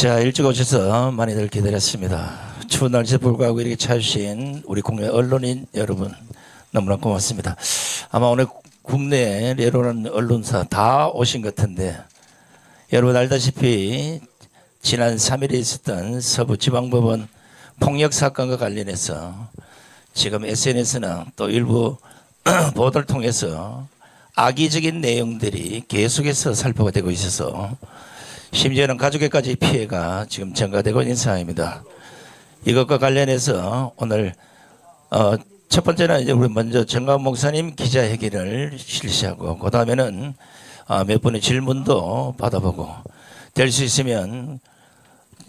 자, 일찍 오셔서 많이들 기다렸습니다. 추운 날씨에 불구하고 이렇게 찾으신 우리 국내 언론인 여러분 너무나 고맙습니다. 아마 오늘 국내에 내로는 언론사 다 오신 것 같은데, 여러분 알다시피 지난 3일에 있었던 서부지방법원 폭력사건과 관련해서 지금 SNS나 또 일부 보도를 통해서 악의적인 내용들이 계속해서 살포가 되고 있어서 심지어는 가족에까지 피해가 지금 전가되고 있는 상황입니다. 이것과 관련해서 오늘 첫 번째는 이제 우리 먼저 정가훈 목사님 기자회견을 실시하고, 그 다음에는 몇 분의 질문도 받아보고, 될 수 있으면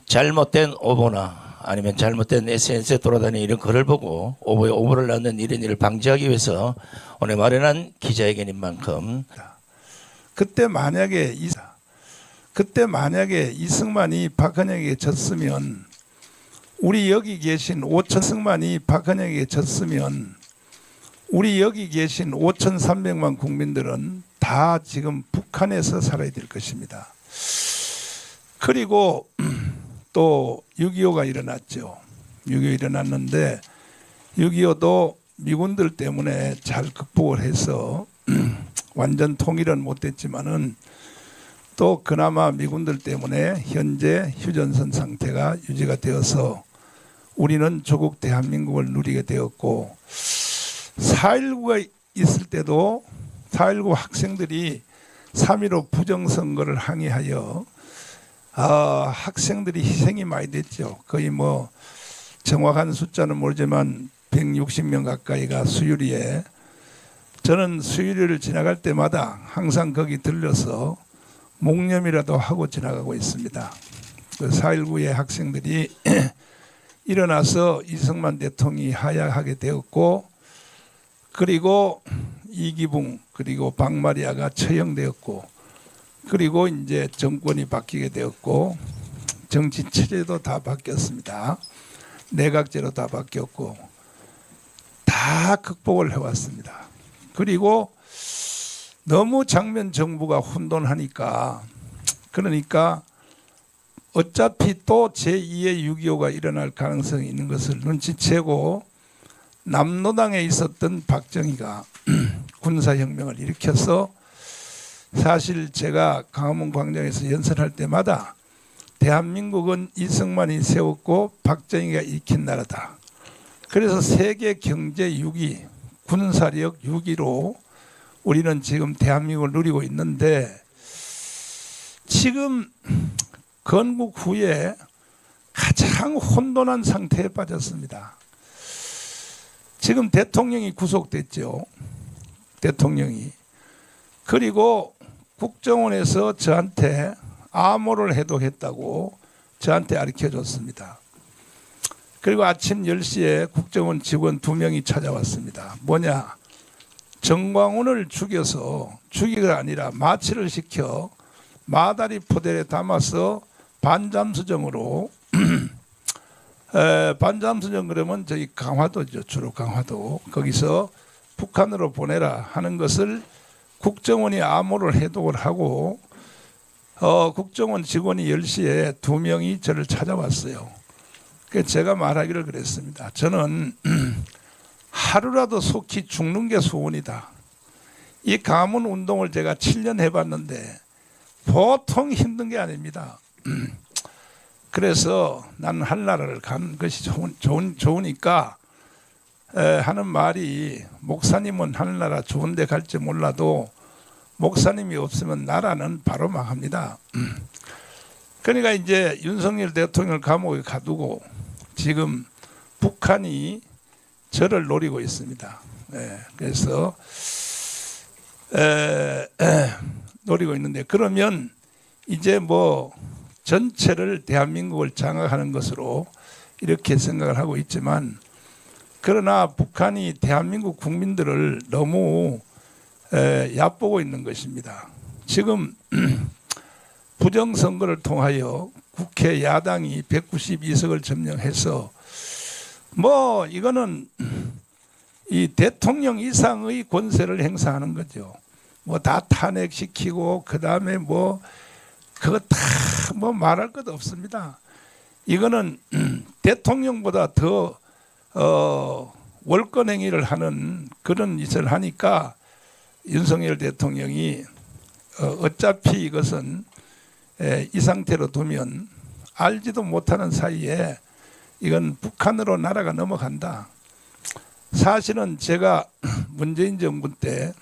잘못된 오보나 아니면 잘못된 SNS에 돌아다니는 이런 글을 보고 오보를 낳는 이런 일을 방지하기 위해서 오늘 마련한 기자회견인 만큼, 그때 만약에 이승만이 박헌영에게 졌으면, 우리 여기 계신 5,000승만이 박헌영에게 졌으면 우리 여기 계신 5,300만 국민들은 다 지금 북한에서 살아야 될 것입니다. 그리고 또 6.25가 일어났죠. 6.25 일어났는데 6.25도 미군들 때문에 잘 극복을 해서 완전 통일은 못됐지만은 또 그나마 미군들 때문에 현재 휴전선 상태가 유지가 되어서 우리는 조국 대한민국을 누리게 되었고, 4.19가 있을 때도 4.19 학생들이 3.15 부정선거를 항의하여 학생들이 희생이 많이 됐죠. 거의 뭐 정확한 숫자는 모르지만 160명 가까이가 수유리에, 저는 수유리를 지나갈 때마다 항상 거기 들려서 목념이라도 하고 지나가고 있습니다. 그 4.19의 학생들이 일어나서 이승만 대통령이 하야하게 되었고, 그리고 이기붕 그리고 박마리아가 처형되었고, 그리고 이제 정권이 바뀌게 되었고, 정치 체제도 다 바뀌었습니다. 내각제로 다 바뀌었고, 다 극복을 해왔습니다. 그리고 너무 장면 정부가 혼돈하니까, 그러니까 어차피 또 제2의 6.25가 일어날 가능성이 있는 것을 눈치채고 남로당에 있었던 박정희가 군사혁명을 일으켜서, 사실 제가 강화문 광장에서 연설할 때마다 대한민국은 이승만이 세웠고 박정희가 일으킨 나라다. 그래서 세계 경제 6위, 군사력 6위로 우리는 지금 대한민국을 누리고 있는데, 지금 건국 후에 가장 혼돈한 상태에 빠졌습니다. 지금 대통령이 구속됐죠. 대통령이. 그리고 국정원에서 저한테 암호를 해독했다고 저한테 알려줬습니다. 그리고 아침 10시에 국정원 직원 2명이 찾아왔습니다. 뭐냐? 정광훈을 죽여서, 죽이가 아니라 마취를 시켜 마다리 포대에 담아서 반잠수정으로 반잠수정 그러면 저희 강화도죠. 주로 강화도. 거기서 북한으로 보내라 하는 것을 국정원이 암호를 해독을 하고, 국정원 직원이 10시에 2명이 저를 찾아왔어요. 그래서 제가 말하기를 그랬습니다. 저는 하루라도 속히 죽는 게 소원이다. 이 가문 운동을 제가 7년 해봤는데 보통 힘든 게 아닙니다. 그래서 나는 한나라를 가는 것이 좋으니까 하는 말이, 목사님은 하늘나라 좋은 데 갈지 몰라도 목사님이 없으면 나라는 바로 망합니다. 그러니까 이제 윤석열 대통령을 감옥에 가두고 지금 북한이 저를 노리고 있습니다. 그래서 노리고 있는데, 그러면 이제 뭐 전체를 대한민국을 장악하는 것으로 이렇게 생각을 하고 있지만, 그러나 북한이 대한민국 국민들을 너무 얕보고 있는 것입니다. 지금 부정선거를 통하여 국회 야당이 192석을 점령해서 뭐 이거는 이 대통령 이상의 권세를 행사하는 거죠. 뭐 다 탄핵시키고, 그 다음에 뭐 그거 다 뭐 말할 것 없습니다. 이거는 대통령보다 더 월권 행위를 하는 그런 짓을 하니까 윤석열 대통령이 어차피 이것은 이 상태로 두면 알지도 못하는 사이에 이건 북한으로 나라가 넘어간다. 사실은 제가 문재인 정부 때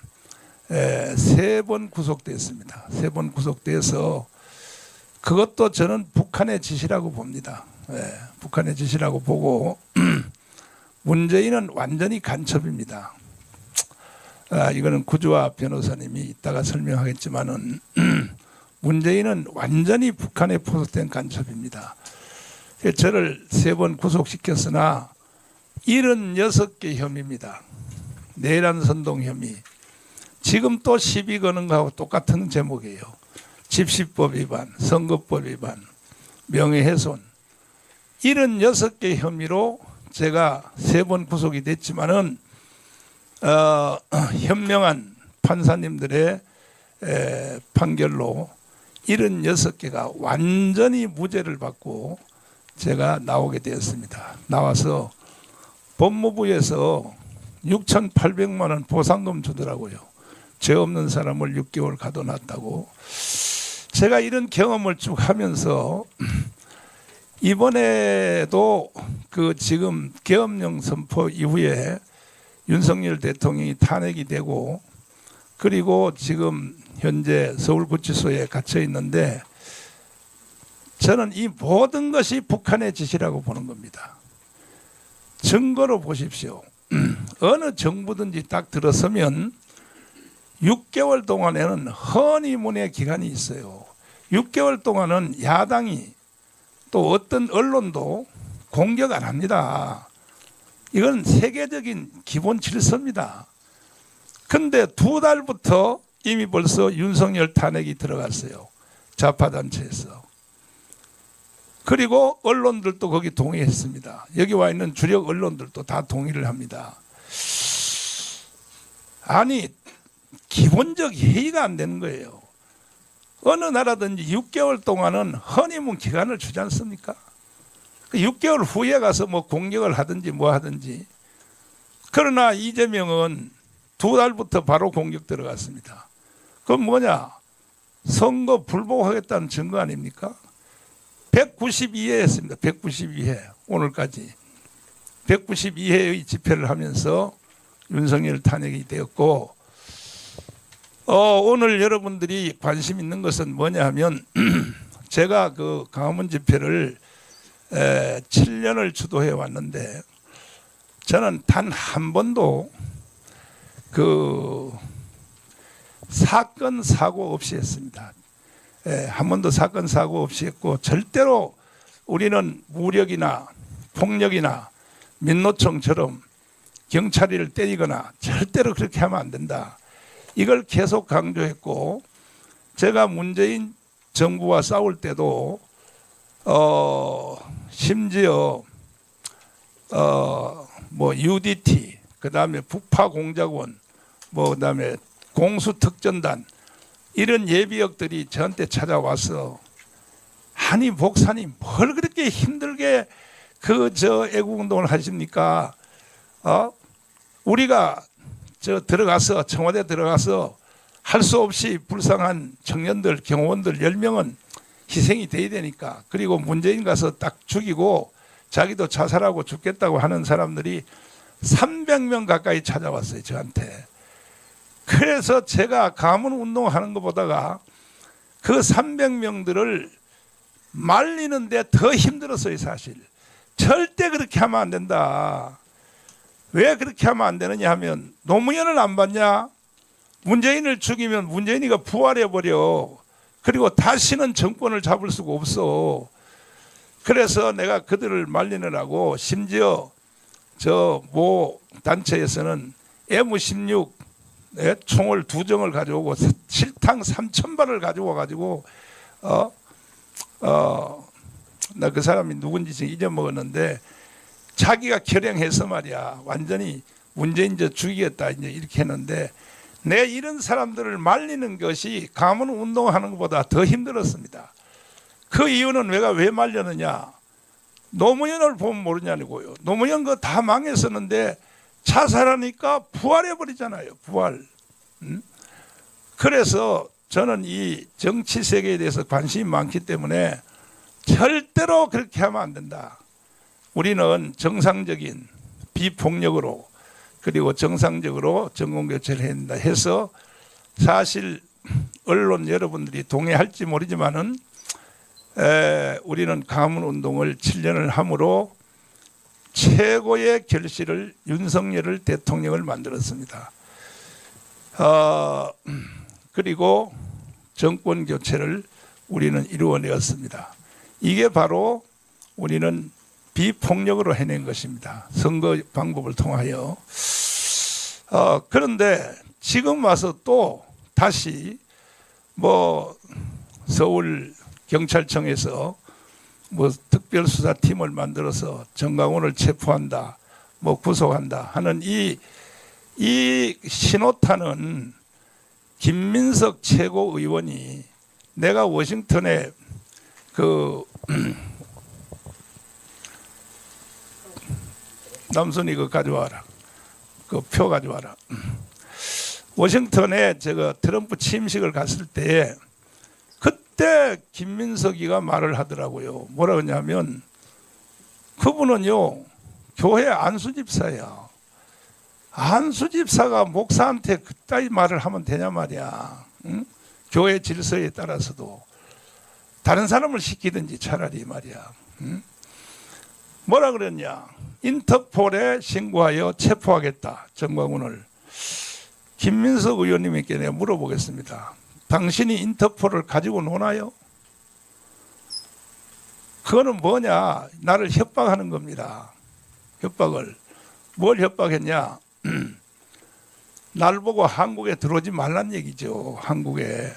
3번 구속됐습니다. 3번 구속돼서 그것도 저는 북한의 짓이라고 봅니다. 북한의 짓이라고 보고 문재인은 완전히 간첩입니다. 이거는 구주화 변호사님이 이따가 설명하겠지만은 문재인은 완전히 북한에 포섭된 간첩입니다. 저를 3번 구속시켰으나 76개 혐의입니다. 내란 선동 혐의. 지금 또 시비 거는 거하고 똑같은 제목이에요. 집시법 위반, 선거법 위반, 명예훼손. 76개 혐의로 제가 3번 구속이 됐지만은 현명한 판사님들의 판결로 76개가 완전히 무죄를 받고 제가 나오게 되었습니다. 나와서 법무부에서 6,800만 원 보상금 주더라고요. 죄 없는 사람을 6개월 가둬놨다고. 제가 이런 경험을 쭉 하면서 이번에도 그 지금 계엄령 선포 이후에 윤석열 대통령이 탄핵이 되고 그리고 지금 현재 서울구치소에 갇혀 있는데 저는 이 모든 것이 북한의 짓이라고 보는 겁니다. 증거로 보십시오. 어느 정부든지 딱 들어서면 6개월 동안에는 허니문의 기간이 있어요. 6개월 동안은 야당이 또 어떤 언론도 공격 안 합니다. 이건 세계적인 기본 질서입니다. 근데 2달부터 이미 벌써 윤석열 탄핵이 들어갔어요. 좌파단체에서. 그리고 언론들도 거기 동의했습니다. 여기 와 있는 주력 언론들도 다 동의를 합니다. 아니 기본적 예의가 안 되는 거예요. 어느 나라든지 6개월 동안은 허니문 기간을 주지 않습니까? 6개월 후에 가서 뭐 공격을 하든지 뭐 하든지. 그러나 이재명은 2달부터 바로 공격 들어갔습니다. 그건 뭐냐? 선거 불복하겠다는 증거 아닙니까? 192회 했습니다. 192회 오늘까지 192회의 집회를 하면서 윤석열 탄핵이 되었고 오늘 여러분들이 관심 있는 것은 뭐냐 하면 제가 그 광화문 집회를 7년을 주도해 왔는데 저는 단 한 번도 그 사건 사고 없이 했습니다. 한 번도 사건 사고 없이 했고 절대로 우리는 무력이나 폭력이나 민노총처럼 경찰을 때리거나 절대로 그렇게 하면 안 된다. 이걸 계속 강조했고 제가 문재인 정부와 싸울 때도 심지어 뭐 UDT 그다음에 북파공작원 뭐 그다음에 공수특전단 이런 예비역들이 저한테 찾아와서 아니 목사님 뭘 그렇게 힘들게 그 저 애국운동을 하십니까? 우리가 저 들어가서 청와대 들어가서 할 수 없이 불쌍한 청년들 경호원들 10명은 희생이 돼야 되니까 그리고 문재인 가서 딱 죽이고 자기도 자살하고 죽겠다고 하는 사람들이 300명 가까이 찾아왔어요 저한테. 그래서 제가 가문 운동하는 것보다가 그 300명들을 말리는데 더 힘들었어요 사실. 절대 그렇게 하면 안 된다. 왜 그렇게 하면 안 되느냐 하면 노무현을 안 봤냐? 문재인을 죽이면 문재인이가 부활해버려. 그리고 다시는 정권을 잡을 수가 없어. 그래서 내가 그들을 말리느라고 심지어 저 모 단체에서는 M16 총을 2정을 가져오고 실탕 3,000발을 가져와 가지고 나 그 사람이 누군지 지금 잊어먹었는데 자기가 결행해서 말이야 완전히 문재인 저 죽이겠다 이제 이렇게 했는데 내 이런 사람들을 말리는 것이 가문 운동하는 것보다 더 힘들었습니다. 그 이유는 내가 왜 말렸느냐? 노무현을 보면 모르냐고요. 노무현 거 다 망했었는데 자살하니까 부활해버리잖아요. 부활. 그래서 저는 이 정치 세계에 대해서 관심이 많기 때문에 절대로 그렇게 하면 안 된다. 우리는 정상적인 비폭력으로 그리고 정상적으로 정권교체를 해야 된다 해서 사실 언론 여러분들이 동의할지 모르지만은 우리는 가문운동을 7년을 함으로 최고의 결실을 윤석열을 대통령을 만들었습니다. 그리고 정권 교체를 우리는 이루어내었습니다. 이게 바로 우리는 비폭력으로 해낸 것입니다. 선거 방법을 통하여. 그런데 지금 와서 또 다시 뭐 서울 경찰청에서 뭐 특별수사팀을 만들어서 정강훈을 체포한다, 뭐 구속한다 하는 이 신호탄은 김민석 최고의원이 내가 워싱턴에 그 남순이 그 가져와라. 그 표 가져와라. 워싱턴에 제가 트럼프 취임식을 갔을 때 그때 김민석이가 말을 하더라고요. 뭐라 그러냐면 그분은요 교회 안수집사야. 안수집사가 목사한테 그따위 말을 하면 되냐 말이야. 응? 교회 질서에 따라서도 다른 사람을 시키든지 차라리 말이야. 응? 뭐라 그랬냐? 인터폴에 신고하여 체포하겠다. 정광훈을. 김민석 의원님께 내가 물어보겠습니다. 당신이 인터폴을 가지고 노나요? 그거는 뭐냐? 나를 협박하는 겁니다. 협박을. 뭘 협박했냐? 날 보고 한국에 들어오지 말란 얘기죠. 한국에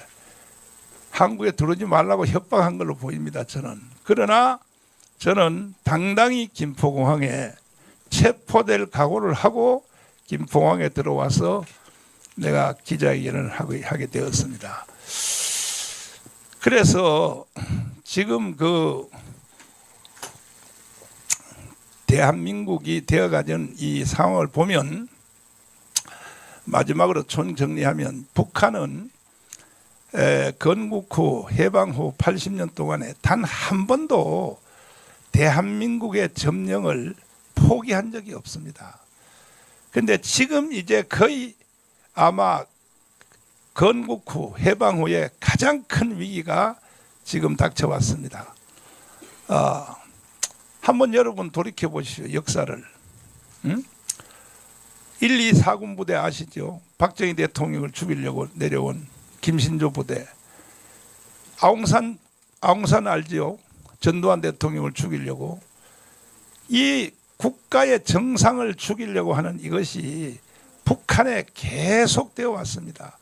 들어오지 말라고 협박한 걸로 보입니다. 저는. 그러나 저는 당당히 김포공항에 체포될 각오를 하고 김포공항에 들어와서 내가 기자회견을 하게 되었습니다. 그래서 지금 그 대한민국이 되어가는 이 상황을 보면 마지막으로 총정리하면 북한은 건국 후 해방 후 80년 동안에 단 한 번도 대한민국의 점령을 포기한 적이 없습니다. 그런데 지금 이제 거의 아마 건국 후 해방 후에 가장 큰 위기가 지금 닥쳐왔습니다. 한번 여러분 돌이켜 보시오. 역사를. 1, 2, 4군 부대 아시죠? 박정희 대통령을 죽이려고 내려온 김신조 부대. 아웅산 알지요? 전두환 대통령을 죽이려고. 이 국가의 정상을 죽이려고 하는 이것이 북한에 계속되어 왔습니다.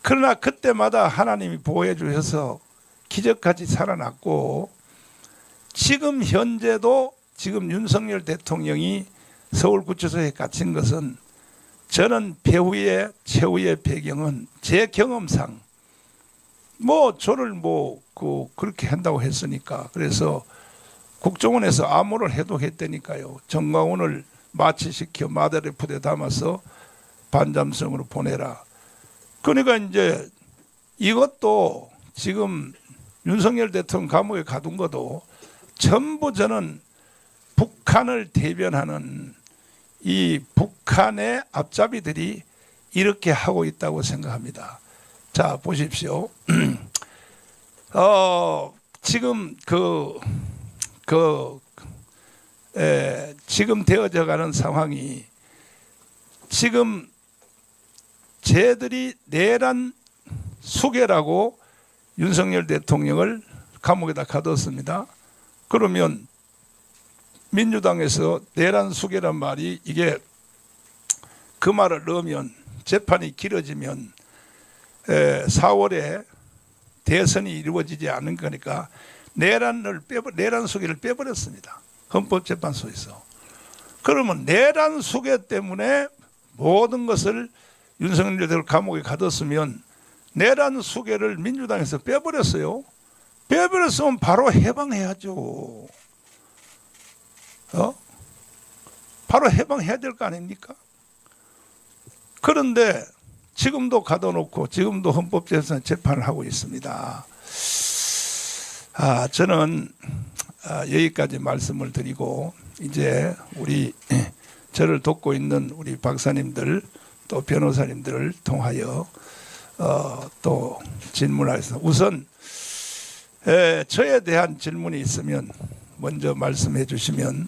그러나 그때마다 하나님이 보호해 주셔서 기적같이 살아났고, 지금 현재도 지금 윤석열 대통령이 서울구치소에 갇힌 것은 저는 최후의 배경은 제 경험상 뭐 저를 그렇게 한다고 했으니까, 그래서 국정원에서 암호를 해독했다니까요. 정광훈을 마취시켜 마다리 푸대 담아서 반잠성으로 보내라. 그러니까 이제 이것도 지금 윤석열 대통령 감옥에 가둔 것도 전부 저는 북한을 대변하는 이 북한의 앞잡이들이 이렇게 하고 있다고 생각합니다. 자, 보십시오. 지금 지금 되어져 가는 상황이, 지금 쟤들이 내란 수괴라고 윤석열 대통령을 감옥에다 가뒀습니다. 그러면 민주당에서 내란 수괴란 말이, 이게 그 말을 넣으면 재판이 길어지면 4월에 대선이 이루어지지 않은 거니까 내란 수괴를 빼버렸습니다. 헌법재판소에서. 그러면 내란 수괴 때문에 모든 것을 윤석열 대통령 감옥에 가뒀으면 내란 수개를 민주당에서 빼버렸어요. 빼버렸으면 바로 해방해야죠. 바로 해방해야 될 거 아닙니까? 그런데 지금도 가둬놓고 지금도 헌법재판소에 재판을 하고 있습니다. 저는 여기까지 말씀을 드리고 이제 우리 저를 돕고 있는 우리 박사님들 또 변호사님들을 통하여 또 질문하겠습니다. 우선 저에 대한 질문이 있으면 먼저 말씀해 주시면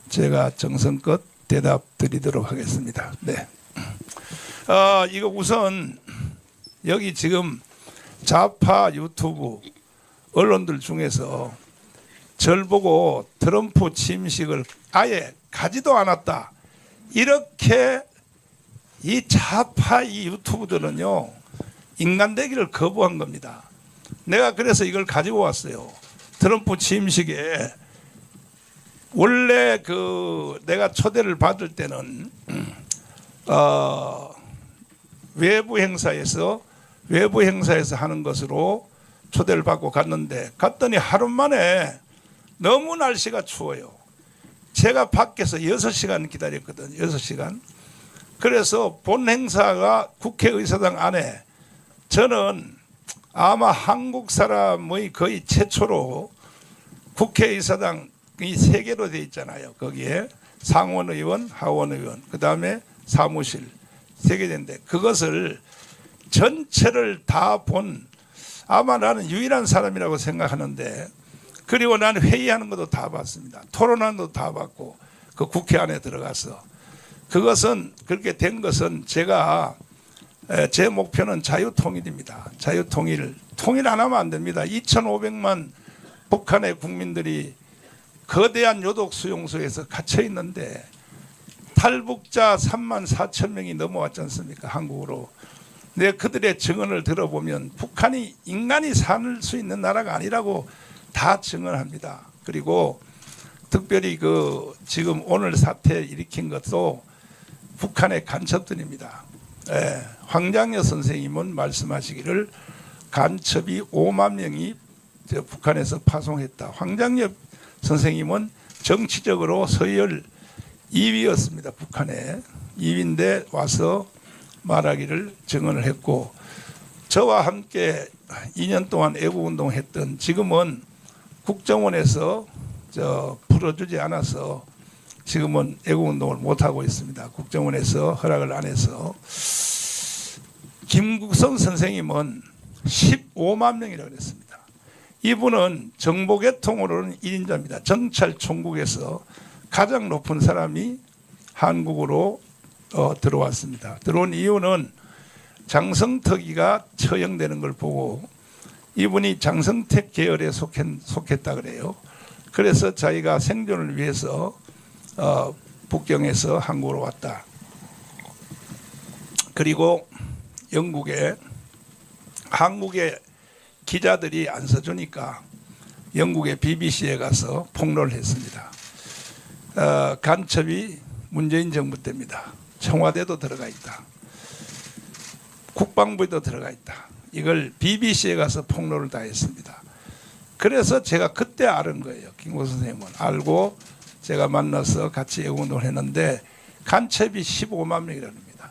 제가 정성껏 대답 드리도록 하겠습니다. 네. 이거 우선 여기 지금 좌파 유튜브 언론들 중에서 절 보고 트럼프 취임식을 아예 가지도 않았다, 이렇게 이 좌파 이 유튜브들은요 인간 되기를 거부한 겁니다. 내가 그래서 이걸 가지고 왔어요. 트럼프 취임식에 원래 내가 초대를 받을 때는 외부 행사에서 하는 것으로 초대를 받고 갔더니 하루 만에 너무 날씨가 추워요. 제가 밖에서 6시간 기다렸거든요. 6시간. 그래서 본 행사가 국회의사당 안에, 저는 아마 한국 사람의 거의 최초로 국회의사당 이 3개로 되어 있잖아요. 거기에 상원의원, 하원의원, 그 다음에 사무실 3개 되는데 그것을 전체를 다 본 아마 나는 유일한 사람이라고 생각하는데, 그리고 나는 회의하는 것도 다 봤습니다. 토론하는 것도 다 봤고 그 국회 안에 들어가서 그것은 그렇게 된 것은 제 목표는 자유통일입니다. 통일 안 하면 안 됩니다. 2,500만 북한의 국민들이 거대한 요독 수용소에서 갇혀 있는데 탈북자 34,000명이 넘어왔지 않습니까? 한국으로. 근데 그들의 증언을 들어보면 북한이 인간이 살 수 있는 나라가 아니라고 다 증언합니다. 그리고 특별히 지금 오늘 사태 일으킨 것도 북한의 간첩들입니다. 황장여 선생님은 말씀하시기를 간첩이 5만 명이 북한에서 파송했다. 황장여 선생님은 정치적으로 서열 2위였습니다. 북한에 2위인데 와서 말하기를 증언을 했고, 저와 함께 2년 동안 애국운동을 했던, 지금은 국정원에서 풀어주지 않아서 지금은 애국운동을 못하고 있습니다. 국정원에서 허락을 안 해서. 김국선 선생님은 15만 명이라고 그랬습니다. 이분은 정보계통으로는 1인자입니다. 정찰 총국에서 가장 높은 사람이 한국으로 들어왔습니다. 들어온 이유는 장성택이가 처형되는 걸 보고 이분이 장성택 계열에 속했다 그래요. 그래서 자기가 생존을 위해서 북경에서 한국으로 왔다. 그리고 한국의 기자들이 안 써주니까 영국의 BBC에 가서 폭로를 했습니다. 간첩이 문재인 정부 때입니다. 청와대도 들어가 있다. 국방부에도 들어가 있다. 이걸 BBC에 가서 폭로를 다 했습니다. 그래서 제가 그때 알은 거예요. 김국선 선생님은 알고 제가 만나서 같이 애국운동을 했는데 간첩이 15만 명이라는 겁니다.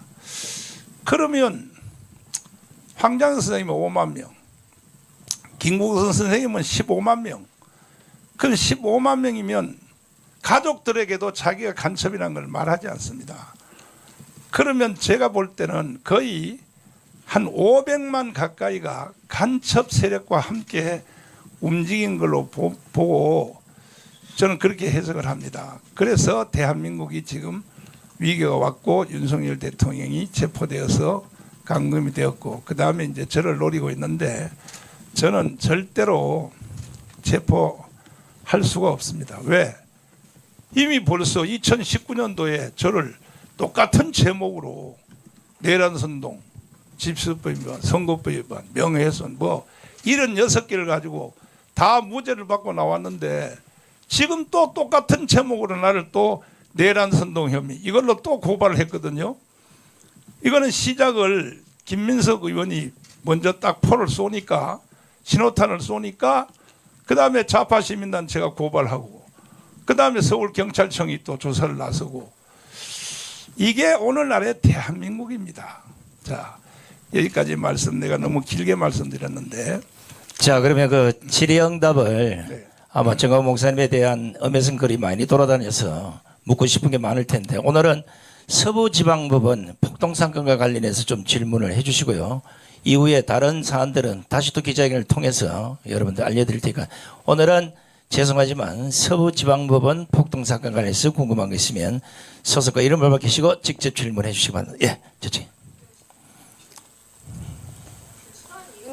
그러면 황장여 선생님은 5만 명, 김국선 선생님은 15만 명. 그럼 15만 명이면 가족들에게도 자기가 간첩이라는 걸 말하지 않습니다. 그러면 제가 볼 때는 거의 한 500만 가까이가 간첩 세력과 함께 움직인 걸로 보고 저는 그렇게 해석을 합니다. 그래서 대한민국이 지금 위기가 왔고 윤석열 대통령이 체포되어서 감금이 되었고 그 다음에 이제 저를 노리고 있는데 저는 절대로 체포할 수가 없습니다. 왜? 이미 벌써 2019년도에 저를 똑같은 제목으로 내란선동, 집수법 위반, 선거법 위반, 명예훼손 뭐 이런 6개를 가지고 다 무죄를 받고 나왔는데 지금 또 똑같은 제목으로 나를 또 내란선동 혐의 이걸로 또 고발을 했거든요. 이거는 시작을 김민석 의원이 먼저 딱 포를 쏘니까 신호탄을 쏘니까 그 다음에 좌파 시민단체가 고발하고 그 다음에 서울경찰청이 또 조사를 나서고 이게 오늘날의 대한민국입니다. 자, 여기까지 말씀 내가 너무 길게 말씀드렸는데 자, 그러면 그 질의응답을 네. 아마 정광훈 목사님에 대한 엄혜성 글이 많이 돌아다녀서 묻고 싶은 게 많을 텐데 오늘은 서부지방법원 폭동사건과 관련해서 좀 질문을 해 주시고요. 이후에 다른 사안들은 다시 또 기자회견을 통해서 여러분들 알려드릴 테니까 오늘은 죄송하지만 서부지방법원 폭동사건 관련해서 궁금한 거 있으면 소속과 이름을 밝히시고 직접 질문해 주시기 바랍니다. 예, 저쪽.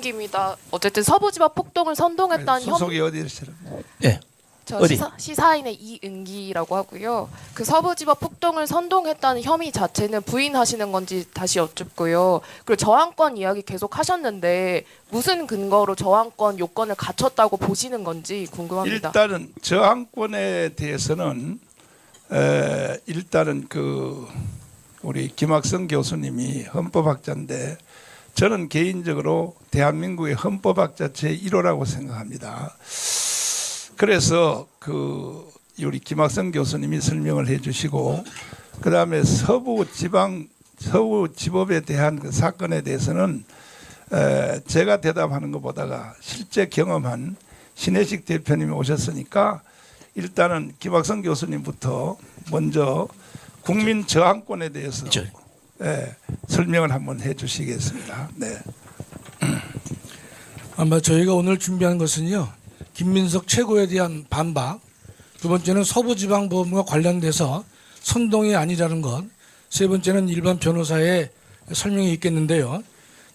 입니다. 어쨌든 서부지방 폭동을 선동했다는 소속이 어디시죠? 예. 저 어디? 시사인의 이은기라고 하고요. 그 서부지방 폭동을 선동했다는 혐의 자체는 부인하시는 건지 다시 여쭙고요. 그리고 저항권 이야기 계속 하셨는데 무슨 근거로 저항권 요건을 갖췄다고 보시는 건지 궁금합니다. 일단은 저항권에 대해서는 일단은 그 우리 김학성 교수님이 헌법학자인데 저는 개인적으로 대한민국의 헌법학자 제1호라고 생각합니다. 그래서 그 우리 김학성 교수님이 설명을 해주시고 그 다음에 서부지법에 대한 그 사건에 대해서는 제가 대답하는 것보다가 실제 경험한 신혜식 대표님이 오셨으니까 일단은 김학성 교수님부터 먼저 국민 저항권에 대해서 설명을 한번 해주시겠습니다. 네. 아마 저희가 오늘 준비한 것은요. 김민석 최고에 대한 반박, 두 번째는 서부지방법원과 관련돼서 선동이 아니라는 것, 세 번째는 일반 변호사의 설명이 있겠는데요.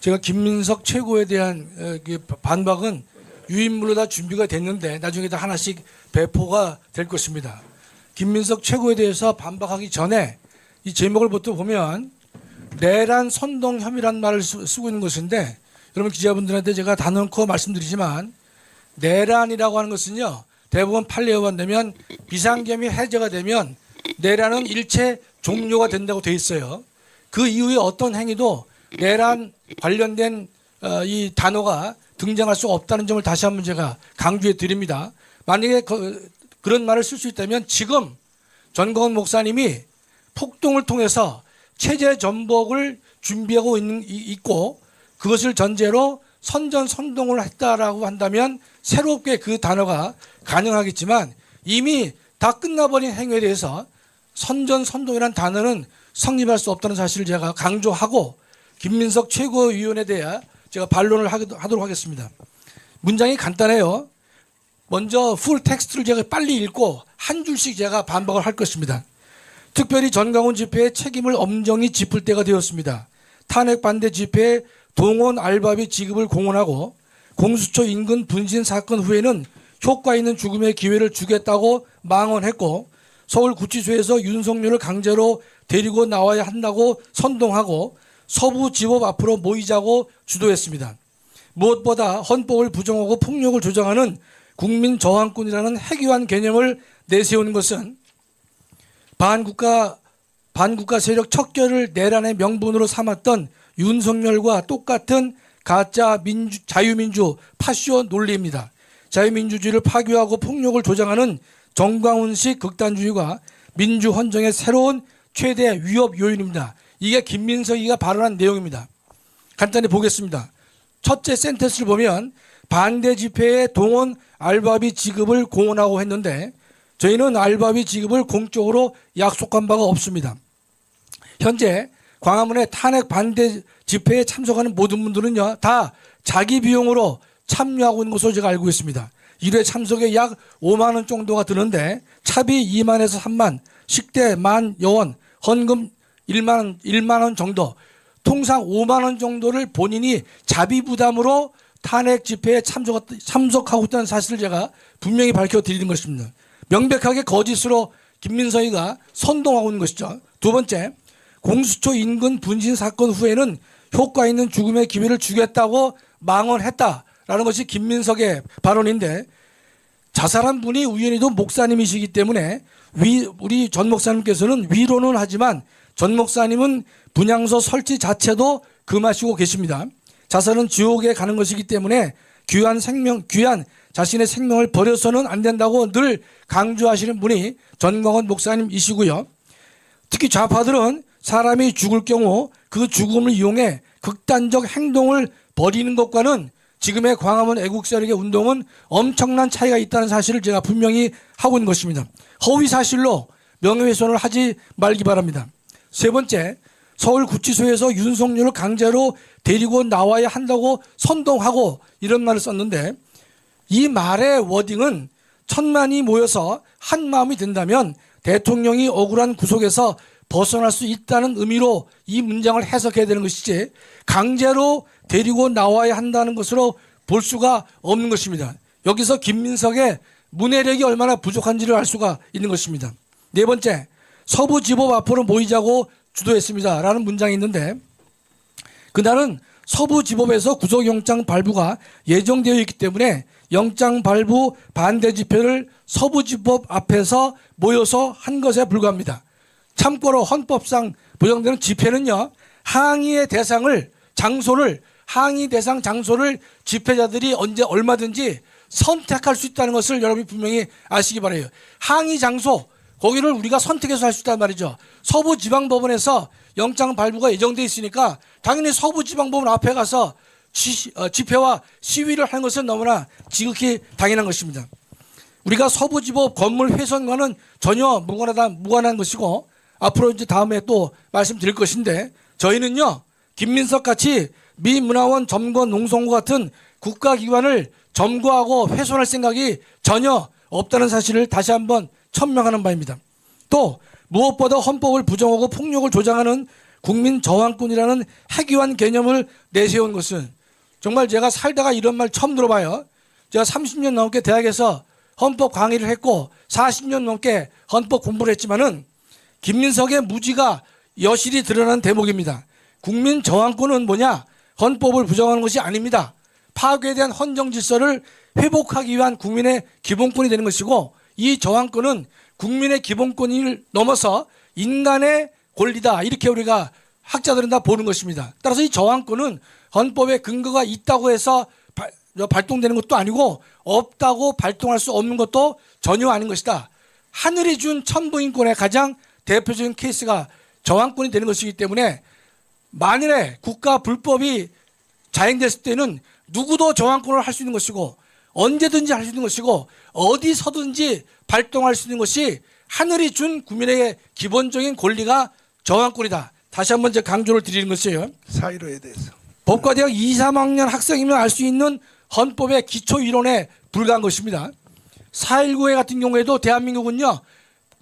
제가 김민석 최고에 대한 반박은 유인물로 다 준비가 됐는데 나중에 다 하나씩 배포가 될 것입니다. 김민석 최고에 대해서 반박하기 전에 이 제목을 부터 보면 내란 선동 혐의란 말을 쓰고 있는 것인데 여러분 기자분들한테 제가 단언코 말씀드리지만 내란이라고 하는 것은요. 대부분 판례가 되면 비상계엄이 해제가 되면 내란은 일체 종료가 된다고 돼 있어요. 그 이후에 어떤 행위도 내란 관련된 이 단어가 등장할 수가 없다는 점을 다시 한번 제가 강조해 드립니다. 만약에 그런 말을 쓸 수 있다면 지금 전광훈 목사님이 폭동을 통해서 체제 전복을 준비하고 있고 그것을 전제로 선전선동을 했다라고 한다면 새롭게 그 단어가 가능하겠지만 이미 다 끝나버린 행위에 대해서 선전선동이라는 단어는 성립할 수 없다는 사실을 제가 강조하고 김민석 최고위원에 대해 제가 반론을 하도록 하겠습니다. 문장이 간단해요. 먼저 풀 텍스트를 제가 빨리 읽고 한 줄씩 제가 반박을 할 것입니다. 특별히 전광훈 집회의 책임을 엄정히 짚을 때가 되었습니다. 탄핵 반대 집회에 동원 알바비 지급을 공언하고 공수처 인근 분신 사건 후에는 효과 있는 죽음의 기회를 주겠다고 망언했고 서울구치소에서 윤석열을 강제로 데리고 나와야 한다고 선동하고 서부지법 앞으로 모이자고 주도했습니다. 무엇보다 헌법을 부정하고 폭력을 조장하는 국민저항권이라는 해괴한 개념을 내세우는 것은 반국가 세력 척결을 내란의 명분으로 삼았던 윤석열과 똑같은 가짜 자유민주 파쇼 논리입니다. 자유민주주의를 파괴하고 폭력을 조장하는 정광훈식 극단주의가 민주헌정의 새로운 최대 위협 요인입니다. 이게 김민석이가 발언한 내용입니다. 간단히 보겠습니다. 첫째 센텐스를 보면 반대 집회에 동원 알바비 지급을 공언하고 했는데 저희는 알바비 지급을 공적으로 약속한 바가 없습니다. 현재 광화문에 탄핵 반대 집회에 참석하는 모든 분들은요 다 자기 비용으로 참여하고 있는 것으로 제가 알고 있습니다. 1회 참석에 약 5만 원 정도가 드는데 차비 2만에서 3만, 식대 1만 여원, 헌금 1만 원 정도, 통상 5만 원 정도를 본인이 자비 부담으로 탄핵 집회에 참석하고 있다는 사실을 제가 분명히 밝혀드리는 것입니다. 명백하게 거짓으로 김민석이가 선동하고 있는 것이죠. 두 번째, 공수처 인근 분신 사건 후에는 효과 있는 죽음의 기회를 주겠다고 망언했다라는 것이 김민석의 발언인데 자살한 분이 우연히도 목사님이시기 때문에 우리 전 목사님께서는 위로는 하지만 전 목사님은 분향소 설치 자체도 금하시고 계십니다. 자살은 지옥에 가는 것이기 때문에 귀한 자신의 생명을 버려서는 안 된다고 늘 강조하시는 분이 전광훈 목사님이시고요. 특히 좌파들은 사람이 죽을 경우 그 죽음을 이용해 극단적 행동을 벌이는 것과는 지금의 광화문 애국 세력의 운동은 엄청난 차이가 있다는 사실을 제가 분명히 하고 있는 것입니다. 허위 사실로 명예훼손을 하지 말기 바랍니다. 세 번째, 서울구치소에서 윤석열을 강제로 데리고 나와야 한다고 선동하고 이런 말을 썼는데, 이 말의 워딩은 천만이 모여서 한 마음이 된다면 대통령이 억울한 구속에서 벗어날 수 있다는 의미로 이 문장을 해석해야 되는 것이지 강제로 데리고 나와야 한다는 것으로 볼 수가 없는 것입니다. 여기서 김민석의 문해력이 얼마나 부족한지를 알 수가 있는 것입니다. 네 번째, 서부지법 앞으로 모이자고 주도했습니다 라는 문장이 있는데, 그날은 서부지법에서 구속영장 발부가 예정되어 있기 때문에 영장 발부 반대 집회를 서부지법 앞에서 모여서 한 것에 불과합니다. 참고로 헌법상 보장되는 집회는요, 항의 대상 장소를 집회자들이 언제 얼마든지 선택할 수 있다는 것을 여러분이 분명히 아시기 바라요. 항의 장소, 거기를 우리가 선택해서 할 수 있단 말이죠. 서부지방법원에서 영장 발부가 예정되어 있으니까 당연히 서부지방법원 앞에 가서 집회와 시위를 하는 것은 너무나 지극히 당연한 것입니다. 우리가 서부지법 건물 훼손과는 전혀 무관한 것이고, 앞으로 이제 다음에 또 말씀드릴 것인데, 저희는요, 김민석 같이 미 문화원 점거 농성구 같은 국가기관을 점거하고 훼손할 생각이 전혀 없다는 사실을 다시 한번 천명하는 바입니다. 또 무엇보다 헌법을 부정하고 폭력을 조장하는 국민 저항권이라는 해괴한 개념을 내세운 것은, 정말 제가 살다가 이런 말 처음 들어봐요. 제가 30년 넘게 대학에서 헌법 강의를 했고 40년 넘게 헌법 공부를 했지만은 김민석의 무지가 여실히 드러난 대목입니다. 국민 저항권은 뭐냐? 헌법을 부정하는 것이 아닙니다. 파괴된 헌정 질서를 회복하기 위한 국민의 기본권이 되는 것이고, 이 저항권은 국민의 기본권을 넘어서 인간의 권리다, 이렇게 우리가 학자들은 다 보는 것입니다. 따라서 이 저항권은 헌법에 근거가 있다고 해서 발동되는 것도 아니고 없다고 발동할 수 없는 것도 전혀 아닌 것이다. 하늘이 준 천부인권의 가장 대표적인 케이스가 저항권이 되는 것이기 때문에, 만일에 국가 불법이 자행됐을 때는 누구도 저항권을 할 수 있는 것이고, 언제든지 할 수 있는 것이고, 어디서든지 발동할 수 있는 것이 하늘이 준 국민에게 기본적인 권리가 저항권이다. 다시 한번 제가 강조를 드리는 것이에요. 사이로에 대해서. 법과대학 2, 3학년 학생이면 알 수 있는 헌법의 기초 이론에 불과한 것입니다. 4.19회 같은 경우에도 대한민국은요,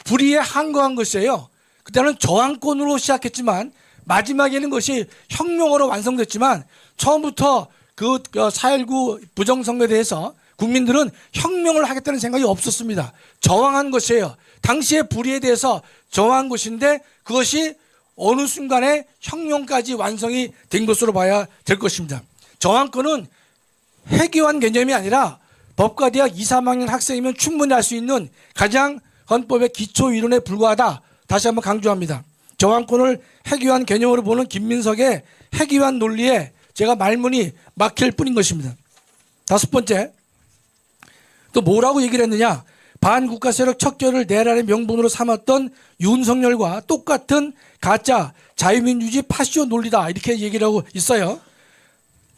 불의에 항거한 것이에요. 그때는 저항권으로 시작했지만 마지막에는 것이 혁명으로 완성됐지만, 처음부터 그 4.19 부정선거에 대해서 국민들은 혁명을 하겠다는 생각이 없었습니다. 저항한 것이에요. 당시의 불의에 대해서 저항한 것인데, 그것이 어느 순간에 혁명까지 완성이 된 것으로 봐야 될 것입니다. 저항권은 해괴한 개념이 아니라 법과대학 2, 3학년 학생이면 충분히 할 수 있는 가장 헌법의 기초 이론에 불과하다. 다시 한번 강조합니다. 저항권을 해괴한 개념으로 보는 김민석의 해괴한 논리에 제가 말문이 막힐 뿐인 것입니다. 다섯 번째, 또 뭐라고 얘기를 했느냐? 반국가 세력 척결을 내란의 명분으로 삼았던 윤석열과 똑같은 가짜 자유민주주의 파쇼 논리다, 이렇게 얘기를 하고 있어요.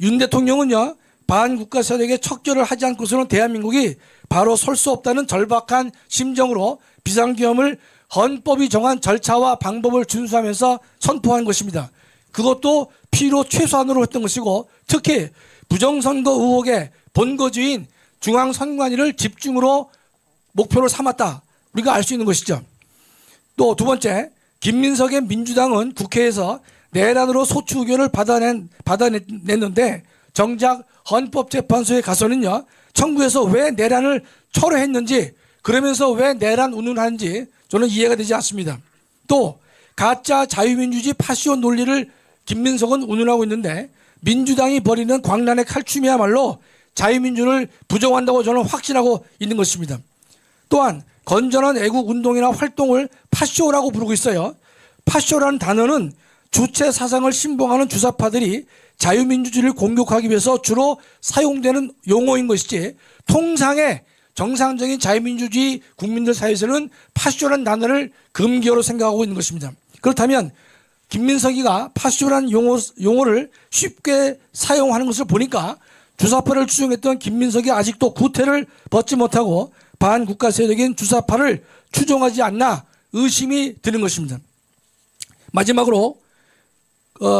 윤 대통령은요, 반국가 세력의 척결을 하지 않고서는 대한민국이 바로 설 수 없다는 절박한 심정으로 비상계엄을 헌법이 정한 절차와 방법을 준수하면서 선포한 것입니다. 그것도 필요 최소한으로 했던 것이고, 특히 부정선거 의혹의 본거지인 중앙선관위를 집중으로 목표로 삼았다, 우리가 알 수 있는 것이죠. 또 두 번째, 김민석의 민주당은 국회에서 내란으로 소추 의견을 받아냈는데, 정작 헌법재판소에 가서는요, 청구해서 왜 내란을 철회했는지, 그러면서 왜 내란 운운하는지 저는 이해가 되지 않습니다. 또 가짜 자유민주주의 파시온 논리를 김민석은 운운하고 있는데, 민주당이 벌이는 광란의 칼춤이야말로 자유민주를 부정한다고 저는 확신하고 있는 것입니다. 또한 건전한 애국 운동이나 활동을 파쇼라고 부르고 있어요. 파쇼라는 단어는 주체 사상을 신봉하는 주사파들이 자유민주주의를 공격하기 위해서 주로 사용되는 용어인 것이지 통상의 정상적인 자유민주주의 국민들 사이에서는 파쇼라는 단어를 금기어로 생각하고 있는 것입니다. 그렇다면 김민석이가 파쇼라는 용어를 쉽게 사용하는 것을 보니까 주사파를 추종했던 김민석이 아직도 구태를 벗지 못하고 반국가 세력인 주사파를 추종하지 않나 의심이 드는 것입니다. 마지막으로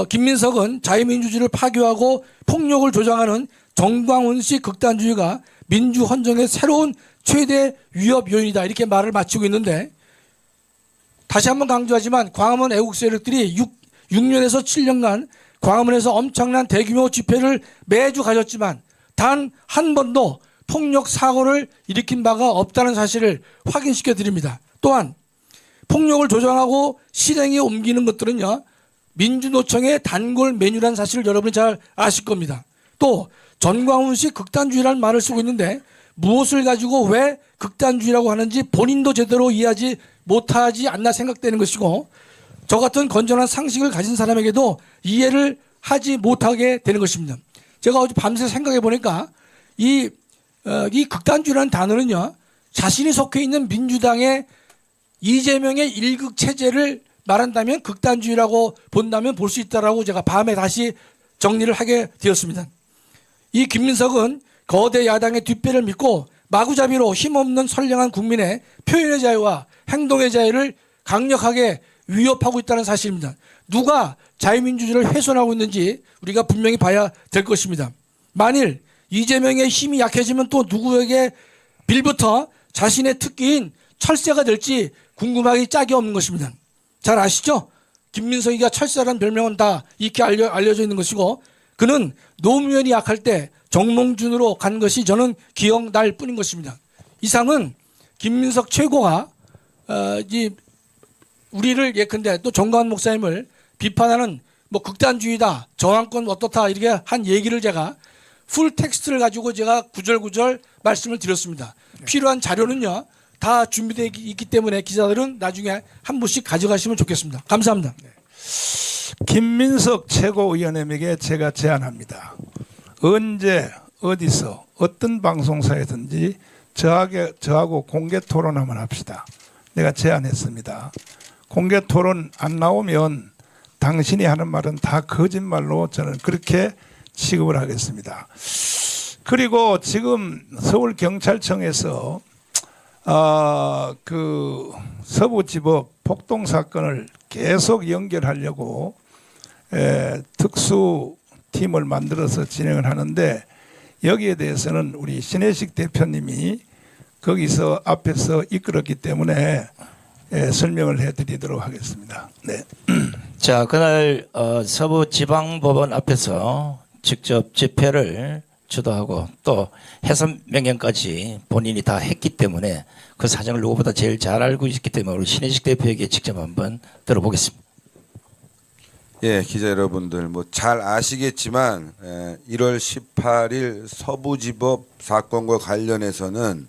김민석은 자유민주주의를 파괴하고 폭력을 조장하는 정광훈식 극단주의가 민주헌정의 새로운 최대 위협 요인이다 이렇게 말을 마치고 있는데 다시 한번 강조하지만 광화문 애국 세력들이 6년에서 7년간 광화문에서 엄청난 대규모 집회를 매주 가졌지만 단 한 번도 폭력 사고를 일으킨 바가 없다는 사실을 확인시켜 드립니다. 또한 폭력을 조장하고 실행에 옮기는 것들은요 민주노총의 단골 메뉴라는 사실을 여러분이 잘 아실 겁니다. 또 전광훈식 극단주의라는 말을 쓰고 있는데 무엇을 가지고 왜 극단주의라고 하는지 본인도 제대로 이해하지 못하지 않나 생각되는 것이고 저 같은 건전한 상식을 가진 사람에게도 이해를 하지 못하게 되는 것입니다. 제가 어제 밤새 생각해 보니까 이 극단주의라는 단어는요 자신이 속해 있는 민주당의 이재명의 일극 체제를 말한다면 극단주의라고 본다면 볼 수 있다라고 제가 밤에 다시 정리를 하게 되었습니다. 이 김민석은 거대 야당의 뒷배를 믿고 마구잡이로 힘없는 선량한 국민의 표현의 자유와 행동의 자유를 강력하게 위협하고 있다는 사실입니다. 누가 자유민주주의를 훼손하고 있는지 우리가 분명히 봐야 될 것입니다. 만일 이재명의 힘이 약해지면 또 누구에게 빌부터 자신의 특기인 철새가 될지 궁금하기 짝이 없는 것입니다. 잘 아시죠? 김민석이가 철새라는 별명은 다 이렇게 알려져 있는 것이고 그는 노무현이 약할 때 정몽준으로 간 것이 저는 기억날 뿐인 것입니다. 이상은 김민석 최고가 우리를 예컨대 또 정광훈 목사님을 비판하는 뭐 극단주의다, 저항권 어떻다 이렇게 한 얘기를 제가 풀 텍스트를 가지고 제가 구절구절 말씀을 드렸습니다. 필요한 자료는요 다 준비되어 있기 때문에 기자들은 나중에 한 부씩 가져가시면 좋겠습니다. 감사합니다. 김민석 최고위원님에게 제가 제안합니다. 언제 어디서 어떤 방송사에든지 저하고 공개 토론 한번 합시다. 내가 제안했습니다. 공개 토론 안 나오면 당신이 하는 말은 다 거짓말로 저는 그렇게 취급을 하겠습니다. 그리고 지금 서울경찰청에서 그 서부지법 폭동 사건을 계속 연결하려고 특수팀을 만들어서 진행을 하는데 여기에 대해서는 우리 신혜식 대표님이 거기서 앞에서 이끌었기 때문에 설명을 해드리도록 하겠습니다. 네. 자, 그날 서부지방법원 앞에서 직접 집회를 주도하고 또 해산 명령까지 본인이 다 했기 때문에 그 사정을 누구보다 제일 잘 알고 있기 때문에 우리 신혜식 대표에게 직접 한번 들어보겠습니다. 예, 기자 여러분들 뭐 잘 아시겠지만 1월 18일 서부지법 사건과 관련해서는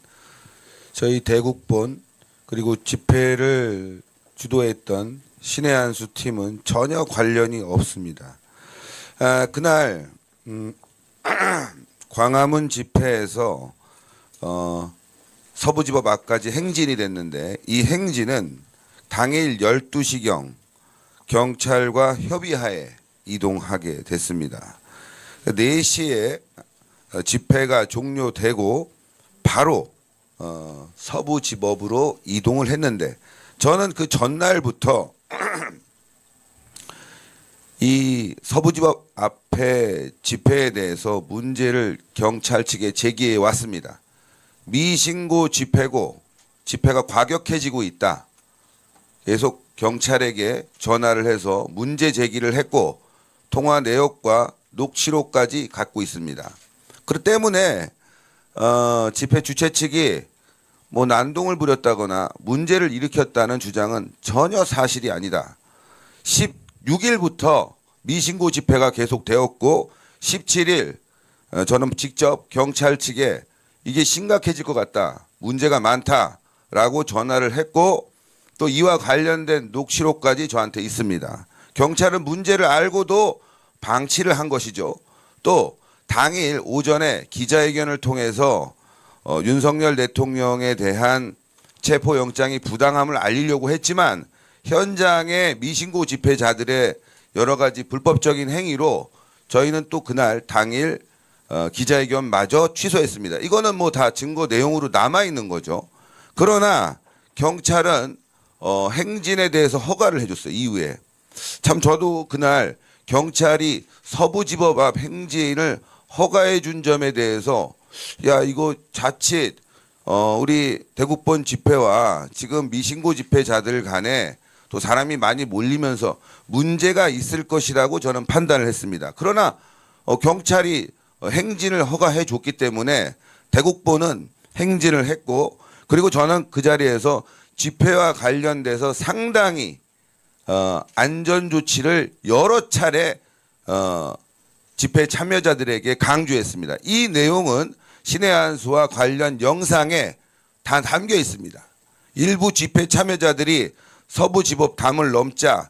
저희 대국본 그리고 집회를 주도했던 신혜한수 팀은 전혀 관련이 없습니다. 그날 광화문 집회에서 서부지법 앞까지 행진이 됐는데 이 행진은 당일 12시경 경찰과 협의하에 이동하게 됐습니다. 4시에 집회가 종료되고 바로 서부지법으로 이동을 했는데 저는 그 전날부터 이 서부지법 앞에 집회에 대해서 문제를 경찰 측에 제기해 왔습니다. 미신고 집회고 집회가 과격해지고 있다. 계속 경찰에게 전화를 해서 문제 제기를 했고 통화 내역과 녹취록까지 갖고 있습니다. 그렇기 때문에 집회 주최 측이 뭐 난동을 부렸다거나 문제를 일으켰다는 주장은 전혀 사실이 아니다. 16일부터 미신고 집회가 계속되었고 17일 저는 직접 경찰 측에 이게 심각해질 것 같다. 문제가 많다라고 전화를 했고 또 이와 관련된 녹취록까지 저한테 있습니다. 경찰은 문제를 알고도 방치를 한 것이죠. 또 당일 오전에 기자회견을 통해서 윤석열 대통령에 대한 체포영장이 부당함을 알리려고 했지만 현장의 미신고 집회자들의 여러 가지 불법적인 행위로 저희는 또 그날 당일 기자회견마저 취소했습니다. 이거는 뭐 다 증거 내용으로 남아있는 거죠. 그러나 경찰은 행진에 대해서 허가를 해줬어요. 이후에. 참 저도 그날 경찰이 서부지법 앞 행진을 허가해 준 점에 대해서 야 이거 자칫 우리 대국본 집회와 지금 미신고 집회자들 간에 또 사람이 많이 몰리면서 문제가 있을 것이라고 저는 판단을 했습니다. 그러나 경찰이 행진을 허가해 줬기 때문에 대국본은 행진을 했고 그리고 저는 그 자리에서 집회와 관련돼서 상당히 안전 조치를 여러 차례 집회 참여자들에게 강조했습니다. 이 내용은 신의 한수와 관련 영상에 다 담겨 있습니다. 일부 집회 참여자들이 서부지법 담을 넘자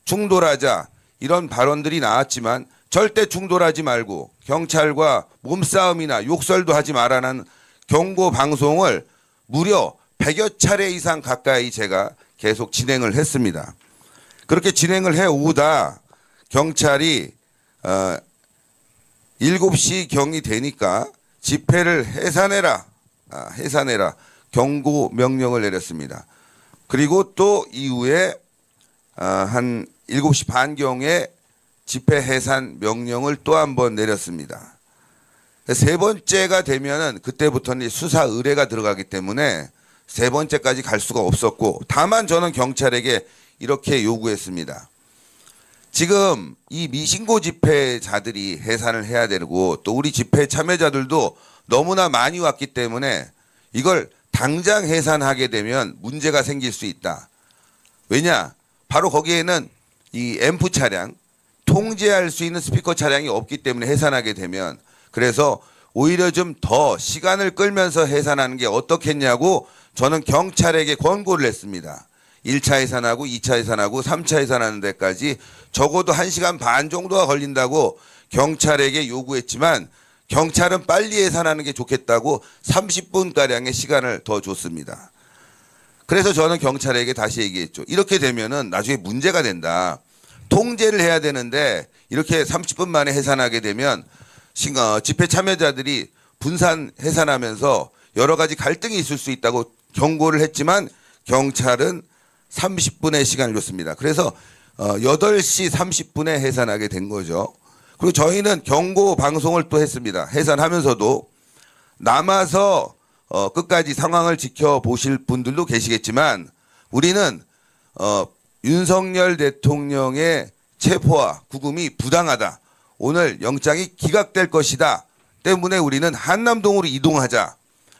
충돌하자 이런 발언들이 나왔지만 절대 충돌하지 말고 경찰과 몸싸움이나 욕설도 하지 말라는 경고 방송을 무려 100여 차례 이상 가까이 제가 계속 진행을 했습니다. 그렇게 진행을 해오다 경찰이 7시 경이 되니까 집회를 해산해라 경고 명령을 내렸습니다. 그리고 또 이후에 한 7시 반경에 집회 해산 명령을 또 한 번 내렸습니다. 세 번째가 되면은 그때부터는 수사 의뢰가 들어가기 때문에 세 번째까지 갈 수가 없었고 다만 저는 경찰에게 이렇게 요구했습니다. 지금 이 미신고 집회자들이 해산을 해야 되고 또 우리 집회 참여자들도 너무나 많이 왔기 때문에 이걸 당장 해산하게 되면 문제가 생길 수 있다. 왜냐? 바로 거기에는 이 앰프 차량, 통제할 수 있는 스피커 차량이 없기 때문에 해산하게 되면 그래서 오히려 좀 더 시간을 끌면서 해산하는 게 어떻겠냐고 저는 경찰에게 권고를 했습니다. 1차 해산하고 2차 해산하고 3차 해산하는 데까지 적어도 1시간 반 정도가 걸린다고 경찰에게 요구했지만 경찰은 빨리 해산하는 게 좋겠다고 30분가량의 시간을 더 줬습니다. 그래서 저는 경찰에게 다시 얘기했죠. 이렇게 되면은 나중에 문제가 된다. 통제를 해야 되는데 이렇게 30분 만에 해산하게 되면 집회 참여자들이 분산 해산하면서 여러 가지 갈등이 있을 수 있다고 경고를 했지만 경찰은 30분의 시간을 줬습니다. 그래서 8시 30분에 해산하게 된 거죠. 그리고 저희는 경고 방송을 또 했습니다. 해산하면서도 남아서 끝까지 상황을 지켜보실 분들도 계시겠지만 우리는 윤석열 대통령의 체포와 구금이 부당하다. 오늘 영장이 기각될 것이다. 때문에 우리는 한남동으로 이동하자.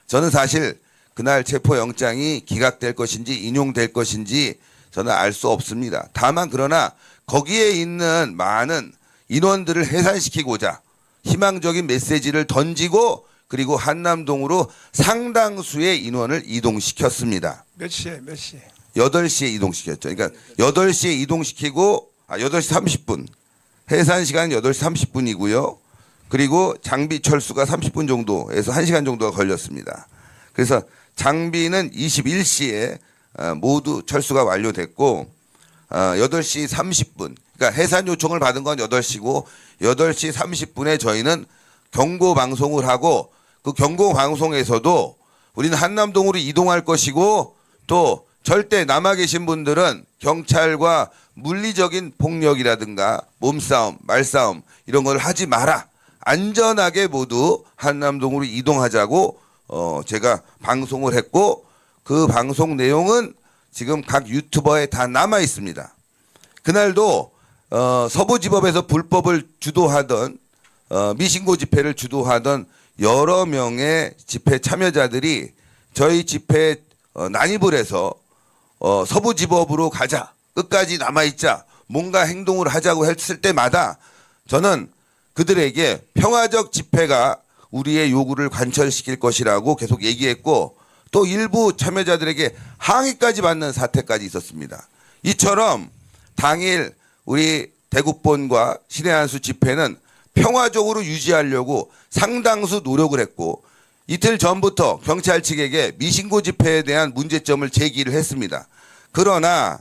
저는 사실 그날 체포영장이 기각될 것인지 인용될 것인지 저는 알 수 없습니다. 다만 그러나 거기에 있는 많은 인원들을 해산시키고자 희망적인 메시지를 던지고 그리고 한남동으로 상당수의 인원을 이동시켰습니다. 몇 시에? 8시에 이동시켰죠. 그러니까 8시에 이동시키고 8시 30분. 해산 시간은 8시 30분이고요. 그리고 장비 철수가 30분 정도에서 1시간 정도가 걸렸습니다. 그래서 장비는 21시에 모두 철수가 완료됐고 8시 30분. 그러니까 해산 요청을 받은 건 8시고 8시 30분에 저희는 경고 방송을 하고 그 경고 방송에서도 우리는 한남동으로 이동할 것이고 또 절대 남아 계신 분들은 경찰과 물리적인 폭력이라든가 몸싸움, 말싸움 이런 걸 하지 마라. 안전하게 모두 한남동으로 이동하자고 제가 방송을 했고 그 방송 내용은 지금 각 유튜버에 다 남아 있습니다. 그날도 서부지법에서 불법을 주도하던 미신고 집회를 주도하던 여러 명의 집회 참여자들이 저희 집회에 난입을 해서 서부지법으로 가자. 끝까지 남아있자. 뭔가 행동을 하자고 했을 때마다 저는 그들에게 평화적 집회가 우리의 요구를 관철시킬 것이라고 계속 얘기했고 또 일부 참여자들에게 항의까지 받는 사태까지 있었습니다. 이처럼 당일 우리 대국본과 신의 한수 집회는 평화적으로 유지하려고 상당수 노력을 했고 이틀 전부터 경찰 측에게 미신고 집회에 대한 문제점을 제기를 했습니다. 그러나